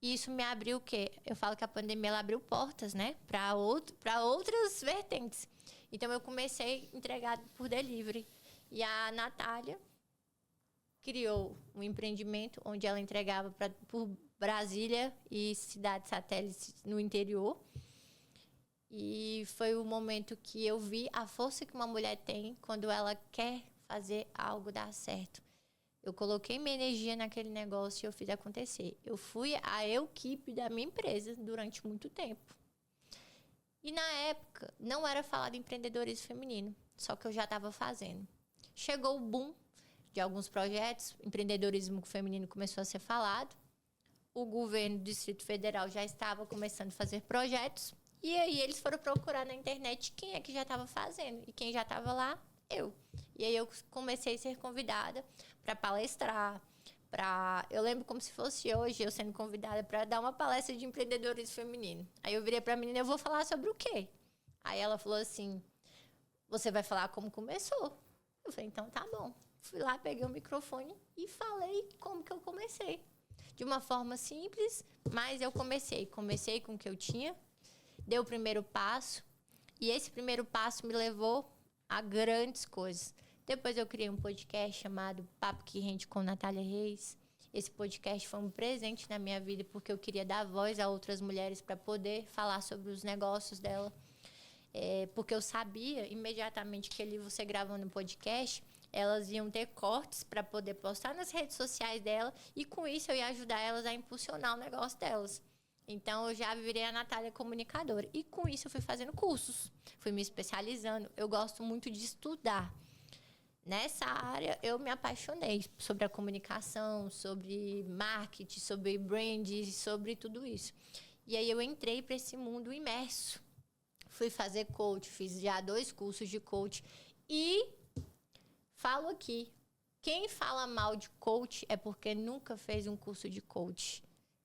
Speaker 1: E isso me abriu o quê? Eu falo que a pandemia ela abriu portas, né? Para outras vertentes. Então, eu comecei a entregar por delivery. E a Natália criou um empreendimento onde ela entregava por Brasília e cidades satélites no interior. E foi o momento que eu vi a força que uma mulher tem quando ela quer fazer algo dar certo. Eu coloquei minha energia naquele negócio e eu fiz acontecer. Eu fui a equipe da minha empresa durante muito tempo. E na época, não era falado em empreendedorismo feminino, só que eu já estava fazendo. Chegou o boom de alguns projetos, empreendedorismo feminino começou a ser falado. O governo do Distrito Federal já estava começando a fazer projetos. E aí eles foram procurar na internet quem é que já estava fazendo. E quem já estava lá, eu. E aí eu comecei a ser convidada para palestrar. Eu lembro como se fosse hoje, eu sendo convidada para dar uma palestra de empreendedorismo feminino. Aí eu virei para a menina, eu vou falar sobre o quê? Aí ela falou assim, você vai falar como começou. Eu falei, então tá bom. Fui lá, peguei o microfone e falei como que eu comecei. De uma forma simples, mas eu comecei. Comecei com o que eu tinha, dei o primeiro passo. E esse primeiro passo me levou a grandes coisas. Depois eu criei um podcast chamado Papo que Rende com Natália Reis. Esse podcast foi um presente na minha vida porque eu queria dar voz a outras mulheres para poder falar sobre os negócios dela. Porque eu sabia imediatamente que ali você gravando um podcast, elas iam ter cortes para poder postar nas redes sociais dela e com isso eu ia ajudar elas a impulsionar o negócio delas. Então, eu já virei a Natália comunicadora. E com isso eu fui fazendo cursos, fui me especializando. Eu gosto muito de estudar. Nessa área, eu me apaixonei sobre a comunicação, sobre marketing, sobre brand, sobre tudo isso. E aí, eu entrei para esse mundo imerso. Fui fazer coach, fiz já 2 cursos de coach. E falo aqui, quem fala mal de coach é porque nunca fez um curso de coach.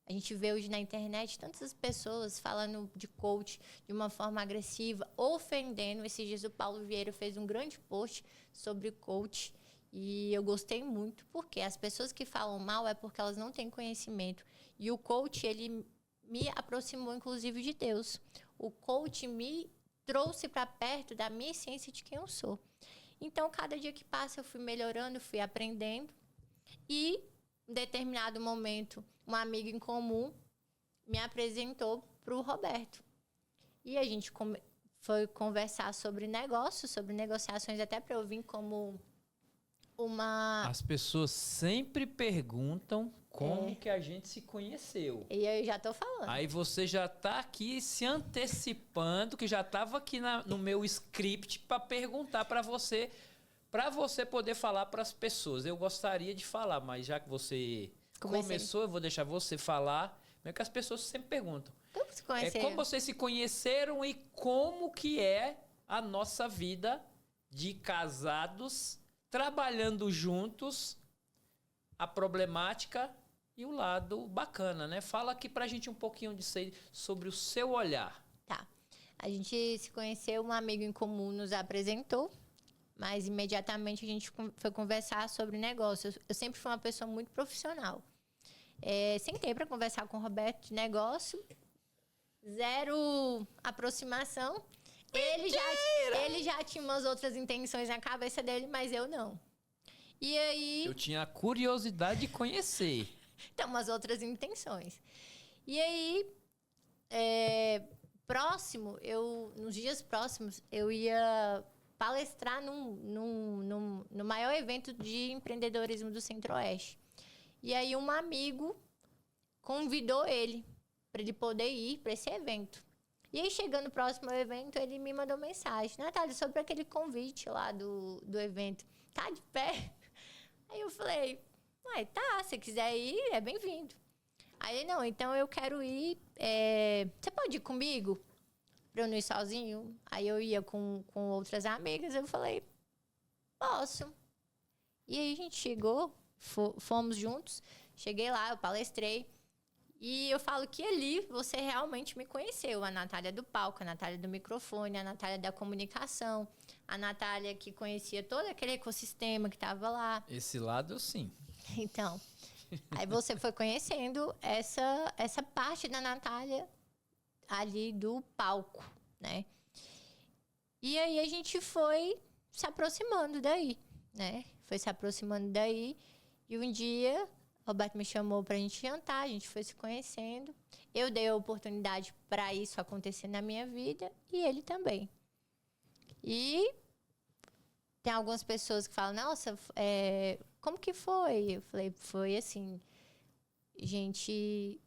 Speaker 1: A gente vê hoje na internet tantas pessoas falando de coach de uma forma agressiva, ofendendo. Esses dias o Paulo Vieira fez um grande post sobre coach e eu gostei muito, porque as pessoas que falam mal é porque elas não têm conhecimento. E o coach, ele me aproximou, inclusive, de Deus. O coach me trouxe para perto da minha essência de quem eu sou. Então, cada dia que passa, eu fui melhorando, fui aprendendo e em determinado momento, uma amiga em comum me apresentou para o Roberto. E a gente foi conversar sobre negócios, sobre negociações, até para eu vir como uma...
Speaker 2: As pessoas sempre perguntam como que a gente se conheceu.
Speaker 1: E eu já estou falando.
Speaker 2: Aí você já está aqui se antecipando, que já estava aqui no meu script para perguntar para você poder falar para as pessoas. Eu gostaria de falar, mas já que você começou, eu vou deixar você falar. Mesmo que as pessoas sempre perguntam.
Speaker 1: Como se conheceram?
Speaker 2: Como vocês se conheceram e como que é a nossa vida de casados trabalhando juntos a problemática e o lado bacana, né? Fala aqui pra gente um pouquinho sobre o seu olhar.
Speaker 1: Tá. A gente se conheceu, um amigo em comum nos apresentou, mas imediatamente a gente foi conversar sobre negócios. Eu sempre fui uma pessoa muito profissional. Sentei para conversar com o Roberto de negócio, zero aproximação. Ele já tinha umas outras intenções na cabeça dele, mas eu não. E aí...
Speaker 2: Eu tinha a curiosidade de conhecer.
Speaker 1: Então, umas outras intenções. E aí, nos dias próximos, eu ia palestrar no maior evento de empreendedorismo do Centro-Oeste. E aí, um amigo convidou ele para ele poder ir para esse evento. E aí, chegando no próximo evento, ele me mandou mensagem: Natália, sobre aquele convite lá do evento, tá de pé? Aí eu falei: ué, tá, se quiser ir, é bem-vindo. Aí ele: não, então eu quero ir, você pode ir comigo? Pra eu não ir sozinho? Aí eu ia com outras amigas, eu falei: posso. E aí a gente chegou, fomos juntos, cheguei lá, eu palestrei. E eu falo que ali você realmente me conheceu. A Natália do palco, a Natália do microfone, a Natália da comunicação, a Natália que conhecia todo aquele ecossistema que estava lá.
Speaker 2: Esse lado, sim.
Speaker 1: Então, aí você foi conhecendo essa parte da Natália ali do palco, né? E aí a gente foi se aproximando daí, né? Foi se aproximando daí. E um dia... Roberto me chamou pra gente jantar, a gente foi se conhecendo. Eu dei a oportunidade para isso acontecer na minha vida e ele também. E tem algumas pessoas que falam: nossa, como que foi? Eu falei: foi assim, a gente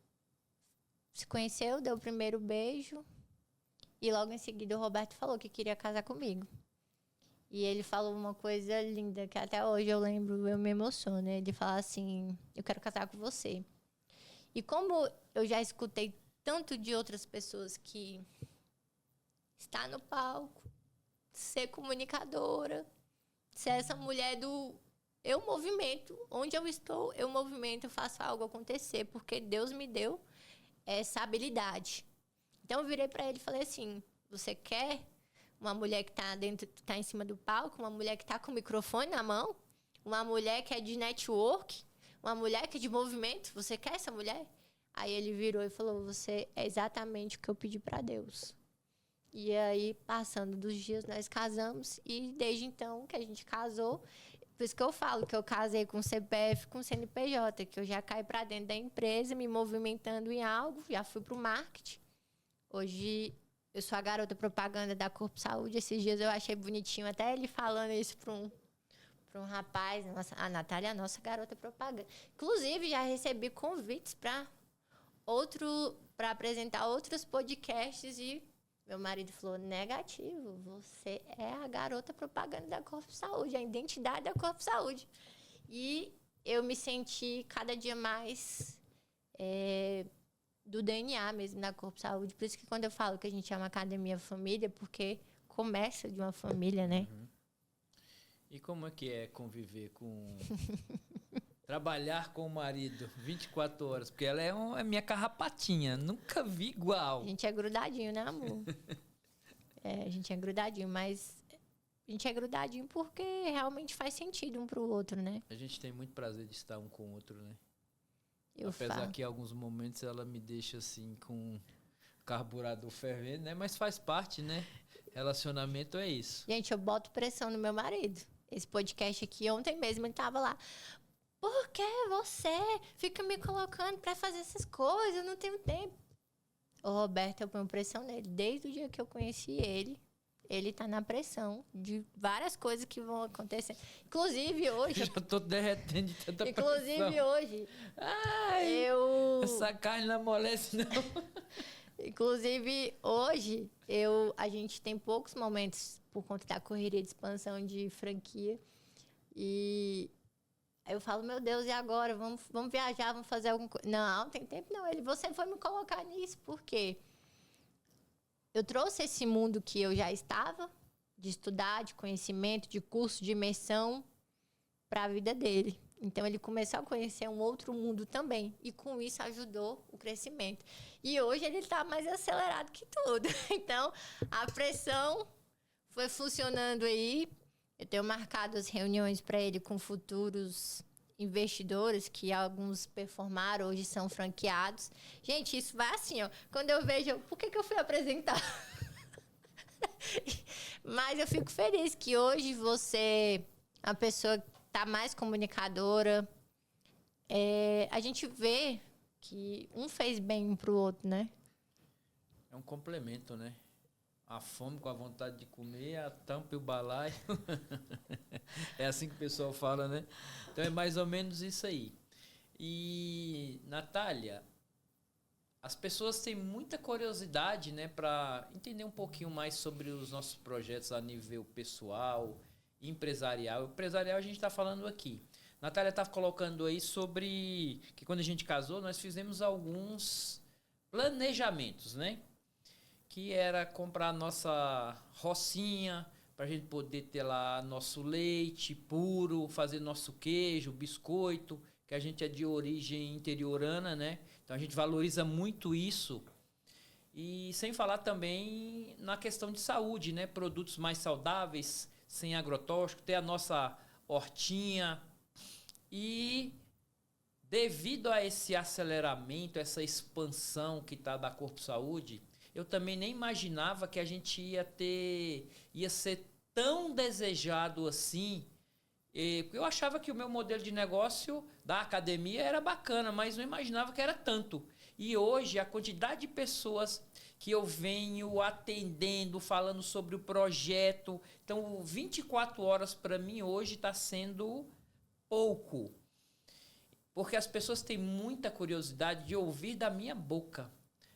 Speaker 1: se conheceu, deu o primeiro beijo e logo em seguida o Roberto falou que queria casar comigo. E ele falou uma coisa linda, que até hoje eu lembro, eu me emociono. Ele fala assim: eu quero casar com você. E como eu já escutei tanto de outras pessoas que está no palco, ser comunicadora, ser essa mulher do... Eu movimento, onde eu estou, eu movimento, eu faço algo acontecer, porque Deus me deu essa habilidade. Então eu virei para ele e falei assim: você quer... uma mulher que está em cima do palco, uma mulher que está com o microfone na mão, uma mulher que é de network, uma mulher que é de movimento? Você quer essa mulher? Aí ele virou e falou: você é exatamente o que eu pedi para Deus. E aí, passando dos dias, nós casamos. E desde então que a gente casou, por isso que eu falo que eu casei com CPF, com CNPJ, que eu já caí para dentro da empresa, me movimentando em algo, já fui para o marketing. Hoje... eu sou a garota propaganda da Corpo Saúde. Esses dias eu achei bonitinho até ele falando isso para um rapaz. Nossa, a Natália é a nossa garota propaganda. Inclusive, já recebi convites para apresentar outros podcasts e meu marido falou: negativo, você é a garota propaganda da Corpo Saúde, a identidade da Corpo Saúde. E eu me senti cada dia mais... do DNA mesmo da Corpo Saúde. Por isso que quando eu falo que a gente é uma academia família, porque começa de uma família, né?
Speaker 2: Uhum. E como é que é conviver com... trabalhar com o marido 24 horas? Porque ela é minha carrapatinha. Nunca vi igual.
Speaker 1: A gente é grudadinho, né, amor? A gente é grudadinho, mas... a gente é grudadinho porque realmente faz sentido um pro outro, né?
Speaker 2: A gente tem muito prazer de estar um com o outro, né?
Speaker 1: Eu
Speaker 2: Apesar
Speaker 1: falo.
Speaker 2: que em alguns momentos ela me deixa assim com carburador fervendo, né? Mas faz parte, né? Relacionamento é isso.
Speaker 1: Gente, eu boto pressão no meu marido. Esse podcast aqui, ontem mesmo, ele tava lá: por que você fica me colocando pra fazer essas coisas? Eu não tenho tempo. O Roberto, eu ponho pressão nele. Desde o dia que eu conheci ele tá na pressão de várias coisas que vão acontecer. Inclusive, hoje...
Speaker 2: Já tô derretendo de tanta
Speaker 1: Inclusive,
Speaker 2: pressão.
Speaker 1: hoje...
Speaker 2: Ai, essa carne não amolece, não.
Speaker 1: Inclusive, hoje, a gente tem poucos momentos por conta da correria de expansão de franquia. E aí eu falo: meu Deus, e agora? Vamos viajar, vamos fazer alguma coisa. Não tem tempo não. Você foi me colocar nisso, por quê? Eu trouxe esse mundo que eu já estava estudar, de conhecimento, de curso, de imersão para a vida dele. Então, ele começou a conhecer um outro mundo também. E, com isso, ajudou o crescimento. E hoje, ele está mais acelerado que tudo. Então, a pressão foi funcionando aí. Eu tenho marcado as reuniões para ele com futuros investidores, que alguns performaram, hoje são franqueados. Gente, isso vai assim, ó. Quando eu vejo, por que eu fui apresentar? Mas eu fico feliz que hoje você, a pessoa tá mais comunicadora. A gente vê que um fez bem pro outro, né?
Speaker 2: É um complemento, né? A fome com a vontade de comer, a tampa e o balaio. É assim que o pessoal fala, né? Então é mais ou menos isso aí. E, Natália, as pessoas têm muita curiosidade, né, para entender um pouquinho mais sobre os nossos projetos a nível pessoal, empresarial. Empresarial a gente está falando aqui. Natália está colocando aí sobre que quando a gente casou, nós fizemos alguns planejamentos, né? Que era comprar a nossa rocinha, para a gente poder ter lá nosso leite puro, fazer nosso queijo, biscoito, que a gente é de origem interiorana, né? Então a gente valoriza muito isso. E sem falar também na questão de saúde, né? Produtos mais saudáveis, sem agrotóxico, ter a nossa hortinha. E devido a esse aceleramento, essa expansão que está da Corpo Saúde, eu também nem imaginava que a gente ia ser tão desejado assim. Eu achava que o meu modelo de negócio da academia era bacana, mas não imaginava que era tanto. E hoje, a quantidade de pessoas que eu venho atendendo, falando sobre o projeto. Então, 24 horas para mim hoje está sendo pouco. Porque as pessoas têm muita curiosidade de ouvir da minha boca.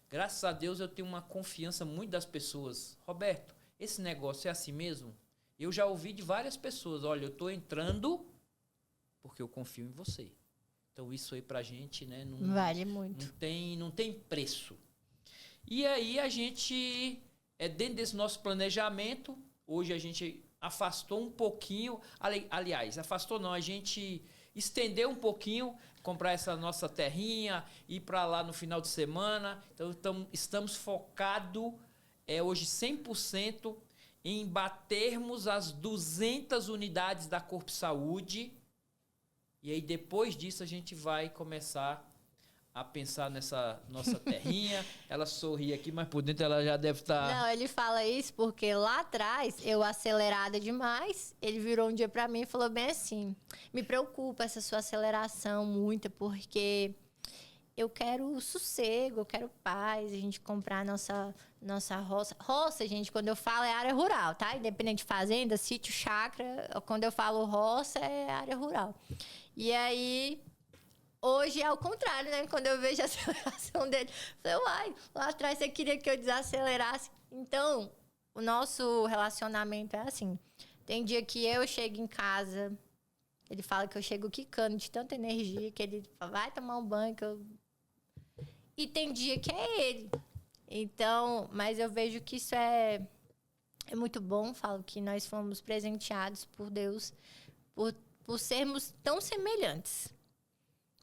Speaker 2: Graças a Deus eu tenho uma confiança muito das pessoas. Roberto, esse negócio é assim mesmo? Eu já ouvi de várias pessoas, olha, eu estou entrando porque eu confio em você. Então isso aí pra gente, né, não
Speaker 1: vale muito.
Speaker 2: Não tem preço. E aí a gente, dentro desse nosso planejamento, hoje a gente afastou um pouquinho, aliás, afastou não, a gente estender um pouquinho, comprar essa nossa terrinha, ir para lá no final de semana. Então, estamos focados hoje 100% em batermos as 200 unidades da Corpo Saúde. E aí, depois disso, a gente vai começar a pensar nessa nossa terrinha. Ela sorri aqui, mas por dentro ela já deve estar...
Speaker 1: Não, ele fala isso porque lá atrás, eu acelerada demais, ele virou um dia pra mim e falou bem assim, me preocupa essa sua aceleração muito, porque eu quero sossego, eu quero paz, a gente comprar a nossa roça. Roça, gente, quando eu falo é área rural, tá? Independente de fazenda, sítio, chácara, quando eu falo roça é área rural. E aí... Hoje é ao contrário, né? Quando eu vejo a aceleração dele, eu falei, uai, lá atrás você queria que eu desacelerasse. Então, o nosso relacionamento é assim. Tem dia que eu chego em casa, ele fala que eu chego quicando de tanta energia, que ele fala, vai tomar um banho, que eu... E tem dia que é ele. Então, mas eu vejo que isso é muito bom. Falo que nós fomos presenteados por Deus por sermos tão semelhantes.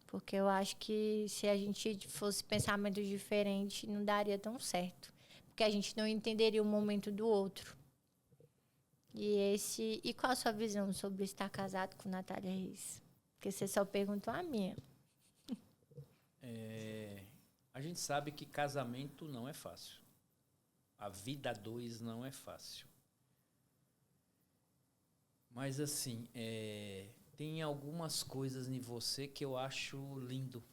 Speaker 1: Porque eu acho que se a gente fosse pensamentos diferentes, não daria tão certo. Porque a gente não entenderia o momento do outro. E qual a sua visão sobre estar casado com Natália Reis? Porque você só perguntou a minha.
Speaker 2: A gente sabe que casamento não é fácil. A vida a dois não é fácil. Mas assim, tem algumas coisas em você que eu acho lindo,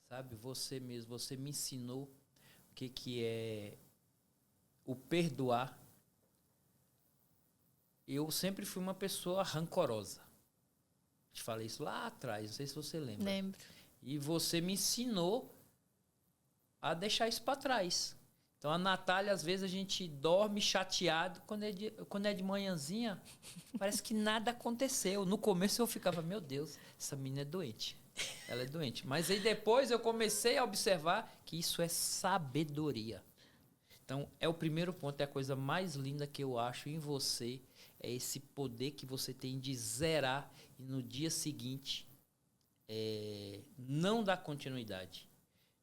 Speaker 2: sabe? Você mesmo, você me ensinou o que é o perdoar. Eu sempre fui uma pessoa rancorosa. Te falei isso lá atrás, não sei se você lembra.
Speaker 1: Lembro.
Speaker 2: E você me ensinou a deixar isso para trás. Então, a Natália, às vezes, a gente dorme chateado. Quando é de manhãzinha, parece que nada aconteceu. No começo, eu ficava, meu Deus, essa menina é doente. Ela é doente. Mas aí, depois, eu comecei a observar que isso é sabedoria. Então, é o primeiro ponto, é a coisa mais linda que eu acho em você, é esse poder que você tem de zerar e no dia seguinte não dar continuidade.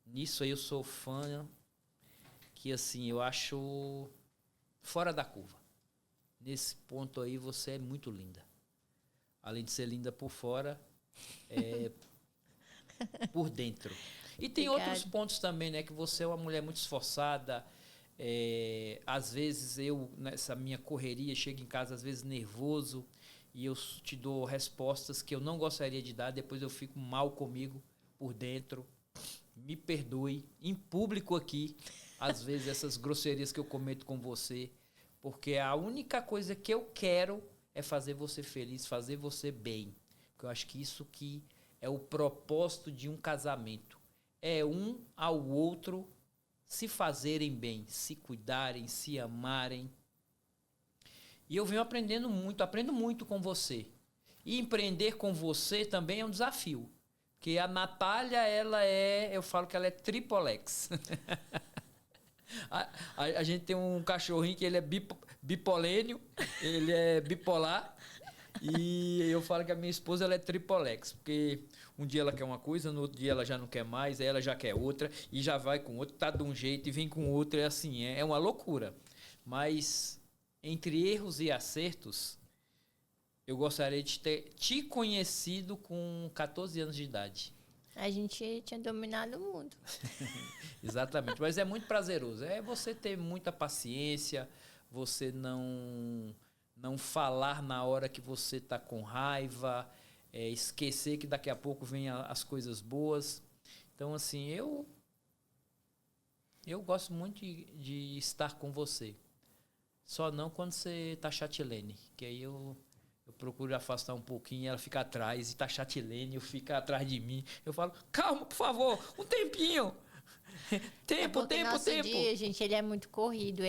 Speaker 2: Nisso aí eu sou fã, que assim, eu acho fora da curva. Nesse ponto aí você é muito linda. Além de ser linda por fora, por dentro. E tem outros pontos também, né? Que você é uma mulher muito esforçada. Às vezes eu, nessa minha correria, chego em casa às vezes nervoso e eu te dou respostas que eu não gostaria de dar, depois eu fico mal comigo por dentro. Me perdoe em público aqui, às vezes essas grosserias que eu cometo com você, porque a única coisa que eu quero é fazer você feliz, fazer você bem. Porque eu acho que isso que é o propósito de um casamento. É um ao outro se fazerem bem, se cuidarem, se amarem. E eu venho aprendendo muito, aprendo muito com você. E empreender com você também é um desafio. Porque a Natália, eu falo que ela é tripolex. A gente tem um cachorrinho que ele é bipolênio, ele é bipolar. E eu falo que a minha esposa ela é tripolex, porque um dia ela quer uma coisa, no outro dia ela já não quer mais, aí ela já quer outra, e já vai com outro, tá de um jeito e vem com outro, é assim, é uma loucura. Mas entre erros e acertos, eu gostaria de ter te conhecido com 14 anos de idade.
Speaker 1: A gente tinha dominado o mundo.
Speaker 2: Exatamente, mas é muito prazeroso. É você ter muita paciência, você não falar na hora que você está com raiva, esquecer que daqui a pouco vem as coisas boas. Então, assim, eu gosto muito de estar com você. Só não quando você está chatilene, que aí eu procuro afastar um pouquinho, ela fica atrás, e está chatilene, eu fico atrás de mim. Eu falo, calma, por favor, um tempinho. Tempo.
Speaker 1: Dia, gente, ele é muito corrido.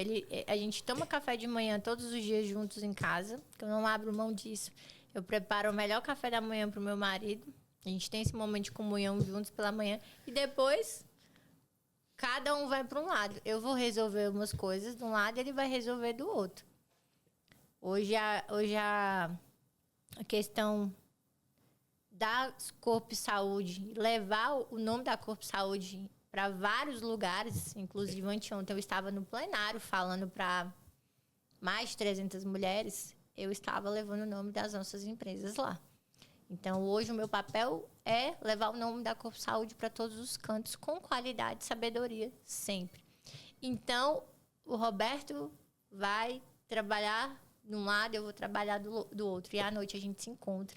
Speaker 1: A gente toma café de manhã todos os dias juntos em casa, que eu não abro mão disso. Eu preparo o melhor café da manhã pro meu marido. A gente tem esse momento de comunhão juntos pela manhã. E depois, cada um vai para um lado. Eu vou resolver umas coisas de um lado, ele vai resolver do outro. Hoje a questão da Corpo Saúde, levar o nome da Corpo Saúde para vários lugares, inclusive anteontem eu estava no plenário falando para mais de 300 mulheres, eu estava levando o nome das nossas empresas lá. Então, hoje o meu papel é levar o nome da Corpo Saúde para todos os cantos, com qualidade e sabedoria, sempre. Então, o Roberto vai trabalhar de um lado, eu vou trabalhar do outro. E à noite a gente se encontra.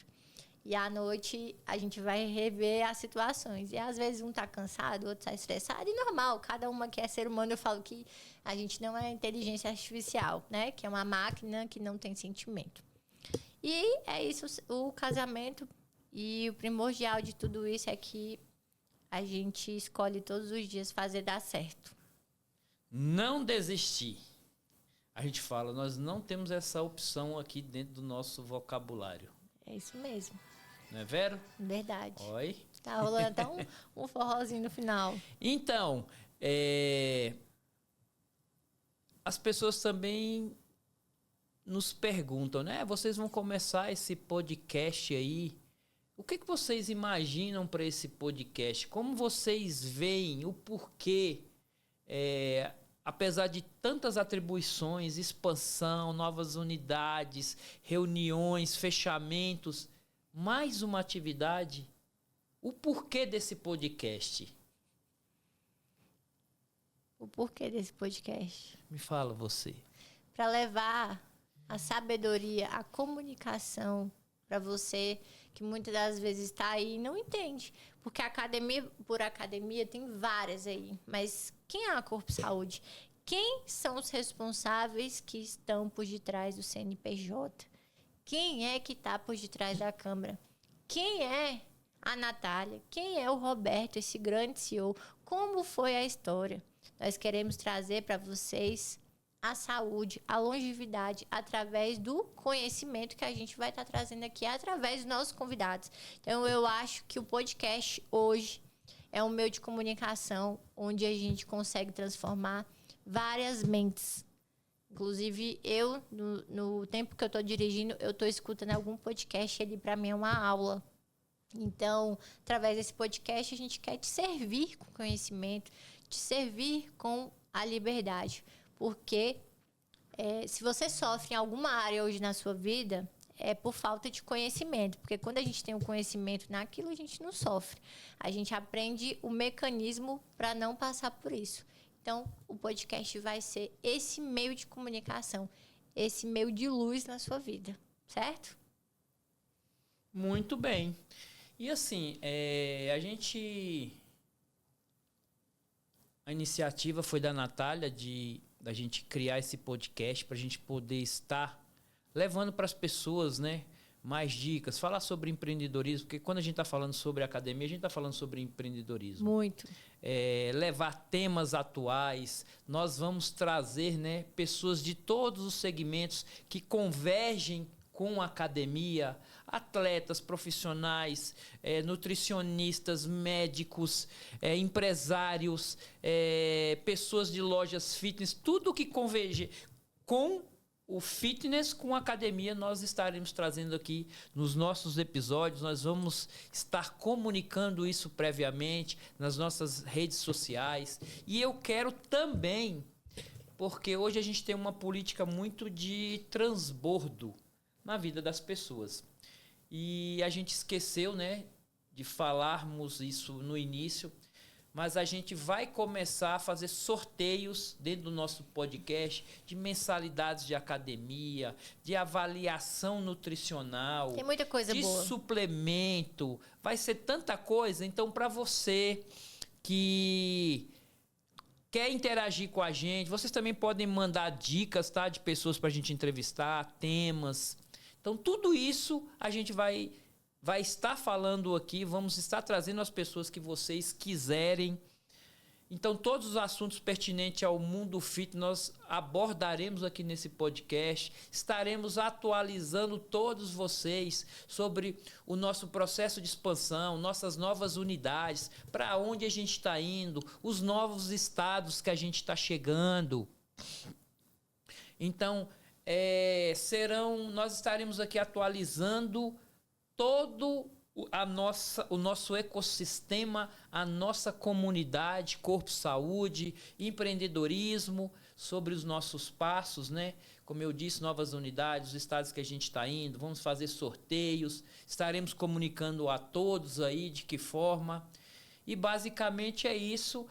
Speaker 1: E à noite a gente vai rever as situações. E às vezes um tá cansado, o outro tá estressado. E normal, cada uma que é ser humano, eu falo que a gente não é inteligência artificial, né? Que é uma máquina que não tem sentimento. E é isso, o casamento. E o primordial de tudo isso é que a gente escolhe todos os dias fazer dar certo.
Speaker 2: Não desistir. A gente fala, nós não temos essa opção aqui dentro do nosso vocabulário.
Speaker 1: É isso mesmo.
Speaker 2: Não é, Vero?
Speaker 1: Verdade.
Speaker 2: Oi.
Speaker 1: Tá rolando até um forrozinho no final.
Speaker 2: Então, as pessoas também nos perguntam, né? Vocês vão começar esse podcast aí. O que vocês imaginam para esse podcast? Como vocês veem o porquê, apesar de tantas atribuições, expansão, novas unidades, reuniões, fechamentos, mais uma atividade, o porquê desse podcast?
Speaker 1: O porquê desse podcast?
Speaker 2: Me fala você.
Speaker 1: Para levar a sabedoria, a comunicação para você que muitas das vezes está aí e não entende. Porque por academia tem várias aí. Mas quem é a Corpo Saúde? Quem são os responsáveis que estão por detrás do CNPJ? Quem é que está por detrás da Câmara? Quem é a Natália? Quem é o Roberto, esse grande CEO? Como foi a história? Nós queremos trazer para vocês a saúde, a longevidade, através do conhecimento que a gente vai estar trazendo aqui, através dos nossos convidados. Então, eu acho que o podcast hoje é um meio de comunicação onde a gente consegue transformar várias mentes. Inclusive, eu, no tempo que eu estou dirigindo, eu estou escutando algum podcast, ele para mim é uma aula. Então, através desse podcast, a gente quer te servir com conhecimento, te servir com a liberdade. Porque se você sofre em alguma área hoje na sua vida, é por falta de conhecimento. Porque quando a gente tem um conhecimento naquilo, a gente não sofre. A gente aprende o mecanismo para não passar por isso. Então, o podcast vai ser esse meio de comunicação, esse meio de luz na sua vida, certo?
Speaker 2: Muito bem. E assim, a iniciativa foi da Natália da gente criar esse podcast para a gente poder estar levando para as pessoas, né, mais dicas, falar sobre empreendedorismo, porque quando a gente está falando sobre academia, a gente está falando sobre empreendedorismo.
Speaker 1: Muito.
Speaker 2: Levar temas atuais, nós vamos trazer, né, pessoas de todos os segmentos que convergem com a academia, atletas, profissionais, nutricionistas, médicos, empresários, pessoas de lojas fitness, tudo que converge com o fitness, com a academia, nós estaremos trazendo aqui nos nossos episódios. Nós vamos estar comunicando isso previamente nas nossas redes sociais. E eu quero também, porque hoje a gente tem uma política muito de transbordo na vida das pessoas. E a gente esqueceu, né, de falarmos isso no início, mas a gente vai começar a fazer sorteios dentro do nosso podcast de mensalidades de academia, de avaliação nutricional.
Speaker 1: Tem muita coisa boa.
Speaker 2: De suplemento. Vai ser tanta coisa. Então, para você que quer interagir com a gente, vocês também podem mandar dicas, tá, de pessoas para a gente entrevistar, temas. Então, tudo isso a gente vai estar falando aqui, vamos estar trazendo as pessoas que vocês quiserem. Então, todos os assuntos pertinentes ao mundo fit nós abordaremos aqui nesse podcast. Estaremos atualizando todos vocês sobre o nosso processo de expansão, nossas novas unidades, para onde a gente está indo, os novos estados que a gente está chegando. Então, nós estaremos aqui atualizando todo o nosso ecossistema, a nossa comunidade, Corpo Saúde, empreendedorismo, sobre os nossos passos, né? Como eu disse, novas unidades, os estados que a gente está indo, vamos fazer sorteios, estaremos comunicando a todos aí de que forma. E basicamente é isso,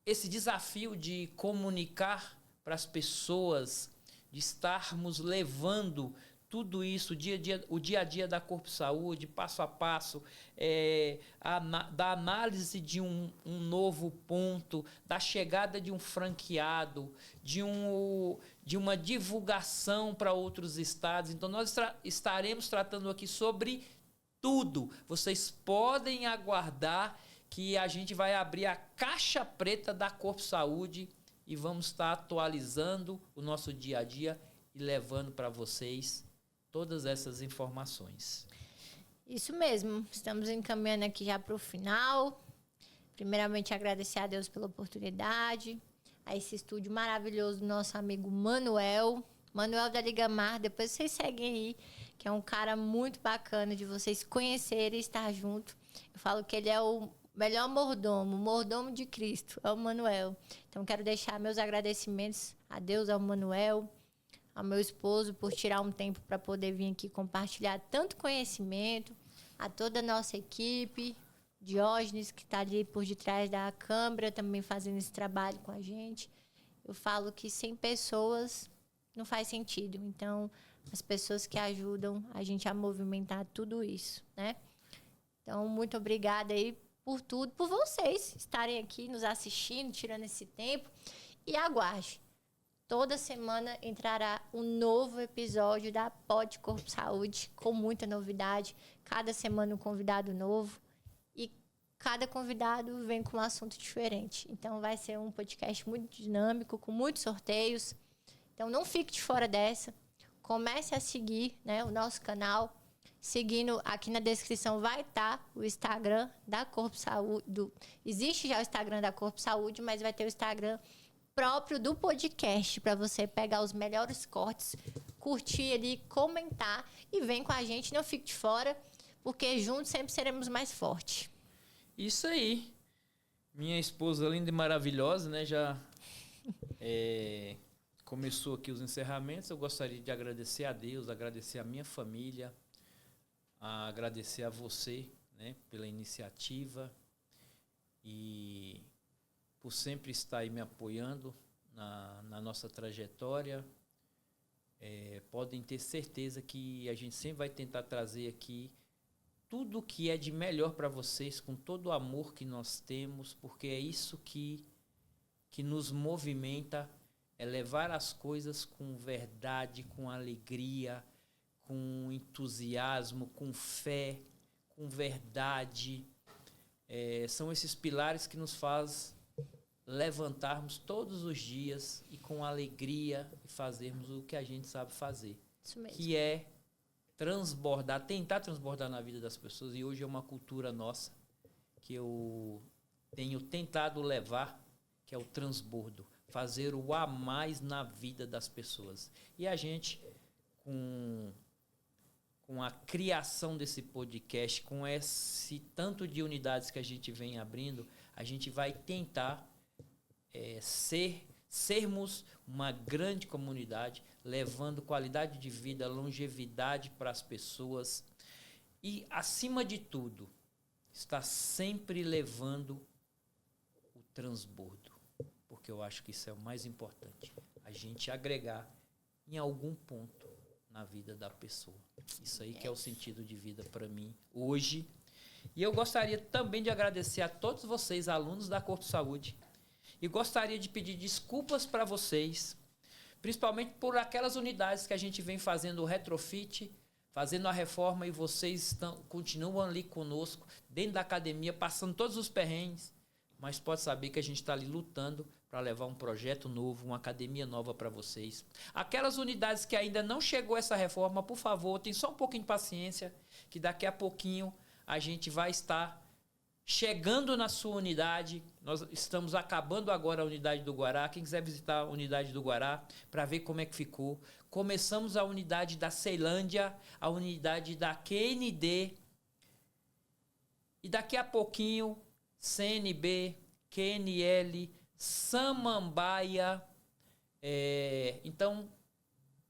Speaker 2: esse desafio de comunicar para as pessoas, de estarmos levando tudo isso, o dia a dia da Corpo Saúde, passo a passo, da análise de um novo ponto, da chegada de um franqueado, de uma divulgação para outros estados. Então, nós estaremos tratando aqui sobre tudo. Vocês podem aguardar que a gente vai abrir a caixa preta da Corpo Saúde e vamos estar atualizando o nosso dia a dia e levando para vocês todas essas informações.
Speaker 1: Isso mesmo. Estamos encaminhando aqui já para o final. Primeiramente, agradecer a Deus pela oportunidade, a esse estúdio maravilhoso do nosso amigo Manuel da Liga Mar. Depois vocês seguem aí, que é um cara muito bacana de vocês conhecerem e estar junto. Eu falo que ele é o melhor mordomo de Cristo, é o Manuel. Então, quero deixar meus agradecimentos a Deus, ao Manuel, ao meu esposo, por tirar um tempo para poder vir aqui compartilhar tanto conhecimento, a toda a nossa equipe, Diógenes, que está ali por detrás da câmera, também fazendo esse trabalho com a gente. Eu falo que sem pessoas não faz sentido. Então, as pessoas que ajudam a gente a movimentar tudo isso, né? Então, muito obrigada aí por tudo, por vocês estarem aqui nos assistindo, tirando esse tempo. E aguarde. Toda semana entrará um novo episódio da Pod Corpo Saúde, com muita novidade. Cada semana um convidado novo. E cada convidado vem com um assunto diferente. Então, vai ser um podcast muito dinâmico, com muitos sorteios. Então, não fique de fora dessa. Comece a seguir, né, o nosso canal. seguindo aqui na descrição vai estar o Instagram da Corpo Saúde. Existe já o Instagram da Corpo Saúde, mas vai ter o Instagram próprio do podcast para você pegar os melhores cortes, curtir ali, comentar e vem com a gente, não fique de fora, porque juntos sempre seremos mais fortes.
Speaker 2: Isso aí. Minha esposa linda e maravilhosa, né? Já começou aqui os encerramentos. Eu gostaria de agradecer a Deus, agradecer a minha família, agradecer a você, né, pela iniciativa e por sempre estar aí me apoiando na nossa trajetória. Podem ter certeza que a gente sempre vai tentar trazer aqui tudo o que é de melhor para vocês, com todo o amor que nós temos, porque é isso que nos movimenta, é levar as coisas com verdade, com alegria, com entusiasmo, com fé, com verdade. São esses pilares que nos fazem levantarmos todos os dias e com alegria fazermos o que a gente sabe fazer.
Speaker 1: Isso mesmo.
Speaker 2: Que é transbordar, tentar transbordar na vida das pessoas. E hoje é uma cultura nossa que eu tenho tentado levar, que é o transbordo. Fazer o a mais na vida das pessoas. E a gente, com a criação desse podcast, com esse tanto de unidades que a gente vem abrindo, a gente vai tentar sermos uma grande comunidade, levando qualidade de vida, longevidade para as pessoas e, acima de tudo, está sempre levando o transbordo, porque eu acho que isso é o mais importante, a gente agregar em algum ponto na vida da pessoa. Isso aí que é o sentido de vida para mim hoje. E eu gostaria também de agradecer a todos vocês, alunos da Corpo Saúde, e gostaria de pedir desculpas para vocês, principalmente por aquelas unidades que a gente vem fazendo o retrofit, fazendo a reforma, e vocês continuam ali conosco, dentro da academia, passando todos os perrengues, mas pode saber que a gente está ali lutando para levar um projeto novo, uma academia nova para vocês. Aquelas unidades que ainda não chegou essa reforma, por favor, tem só um pouquinho de paciência, que daqui a pouquinho a gente vai estar chegando na sua unidade. Nós estamos acabando agora a unidade do Guará. Quem quiser visitar a unidade do Guará para ver como é que ficou. Começamos a unidade da Ceilândia, a unidade da QND. E daqui a pouquinho, CNB, QNL, Samambaia. Então,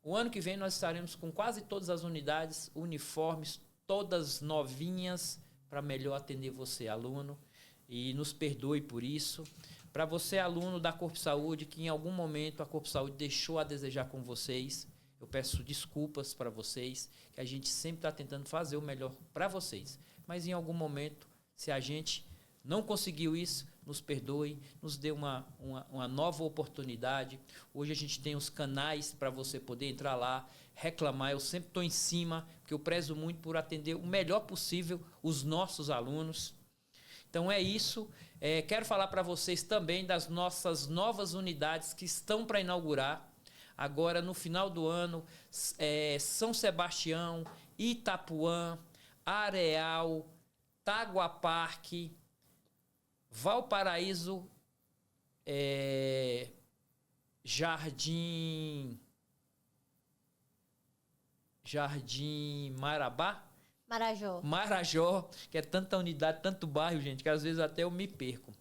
Speaker 2: o ano que vem nós estaremos com quase todas as unidades, uniformes, todas novinhas, para melhor atender você, aluno, e nos perdoe por isso. Para você, aluno da Corpo Saúde, que em algum momento a Corpo Saúde deixou a desejar com vocês, eu peço desculpas para vocês, que a gente sempre está tentando fazer o melhor para vocês. Mas em algum momento, se a gente não conseguiu isso, nos perdoe, nos dê uma nova oportunidade. Hoje a gente tem os canais para você poder entrar lá, reclamar. Eu sempre estou em cima, porque eu prezo muito por atender o melhor possível os nossos alunos. Então é isso. Quero falar para vocês também das nossas novas unidades que estão para inaugurar. Agora, no final do ano, São Sebastião, Itapuã, Areal, Taguaparque, Valparaíso, Jardim Marabá? Marajó, que é tanta unidade, tanto bairro, gente, que às vezes até eu me perco.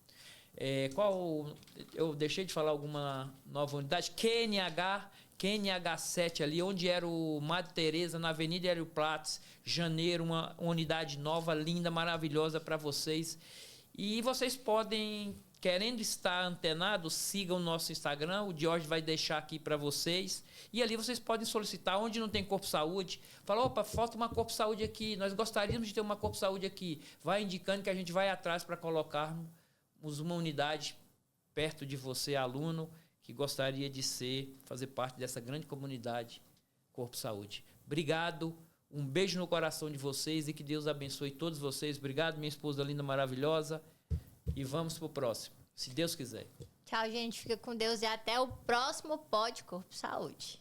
Speaker 2: Eu deixei de falar alguma nova unidade? QNH7 ali, onde era o Madre Teresa, na Avenida Hélio Platts, janeiro, uma unidade nova, linda, maravilhosa para vocês. E vocês podem, querendo estar antenados, sigam o nosso Instagram, o Jorge vai deixar aqui para vocês. E ali vocês podem solicitar, onde não tem Corpo Saúde, fala, opa, falta uma Corpo Saúde aqui, nós gostaríamos de ter uma Corpo Saúde aqui. Vai indicando que a gente vai atrás para colocarmos uma unidade perto de você, aluno, que gostaria de fazer parte dessa grande comunidade Corpo Saúde. Obrigado. Um beijo no coração de vocês e que Deus abençoe todos vocês. Obrigado, minha esposa linda, maravilhosa. E vamos pro próximo, se Deus quiser.
Speaker 1: Tchau, gente. Fica com Deus e até o próximo Pod Corpo Saúde.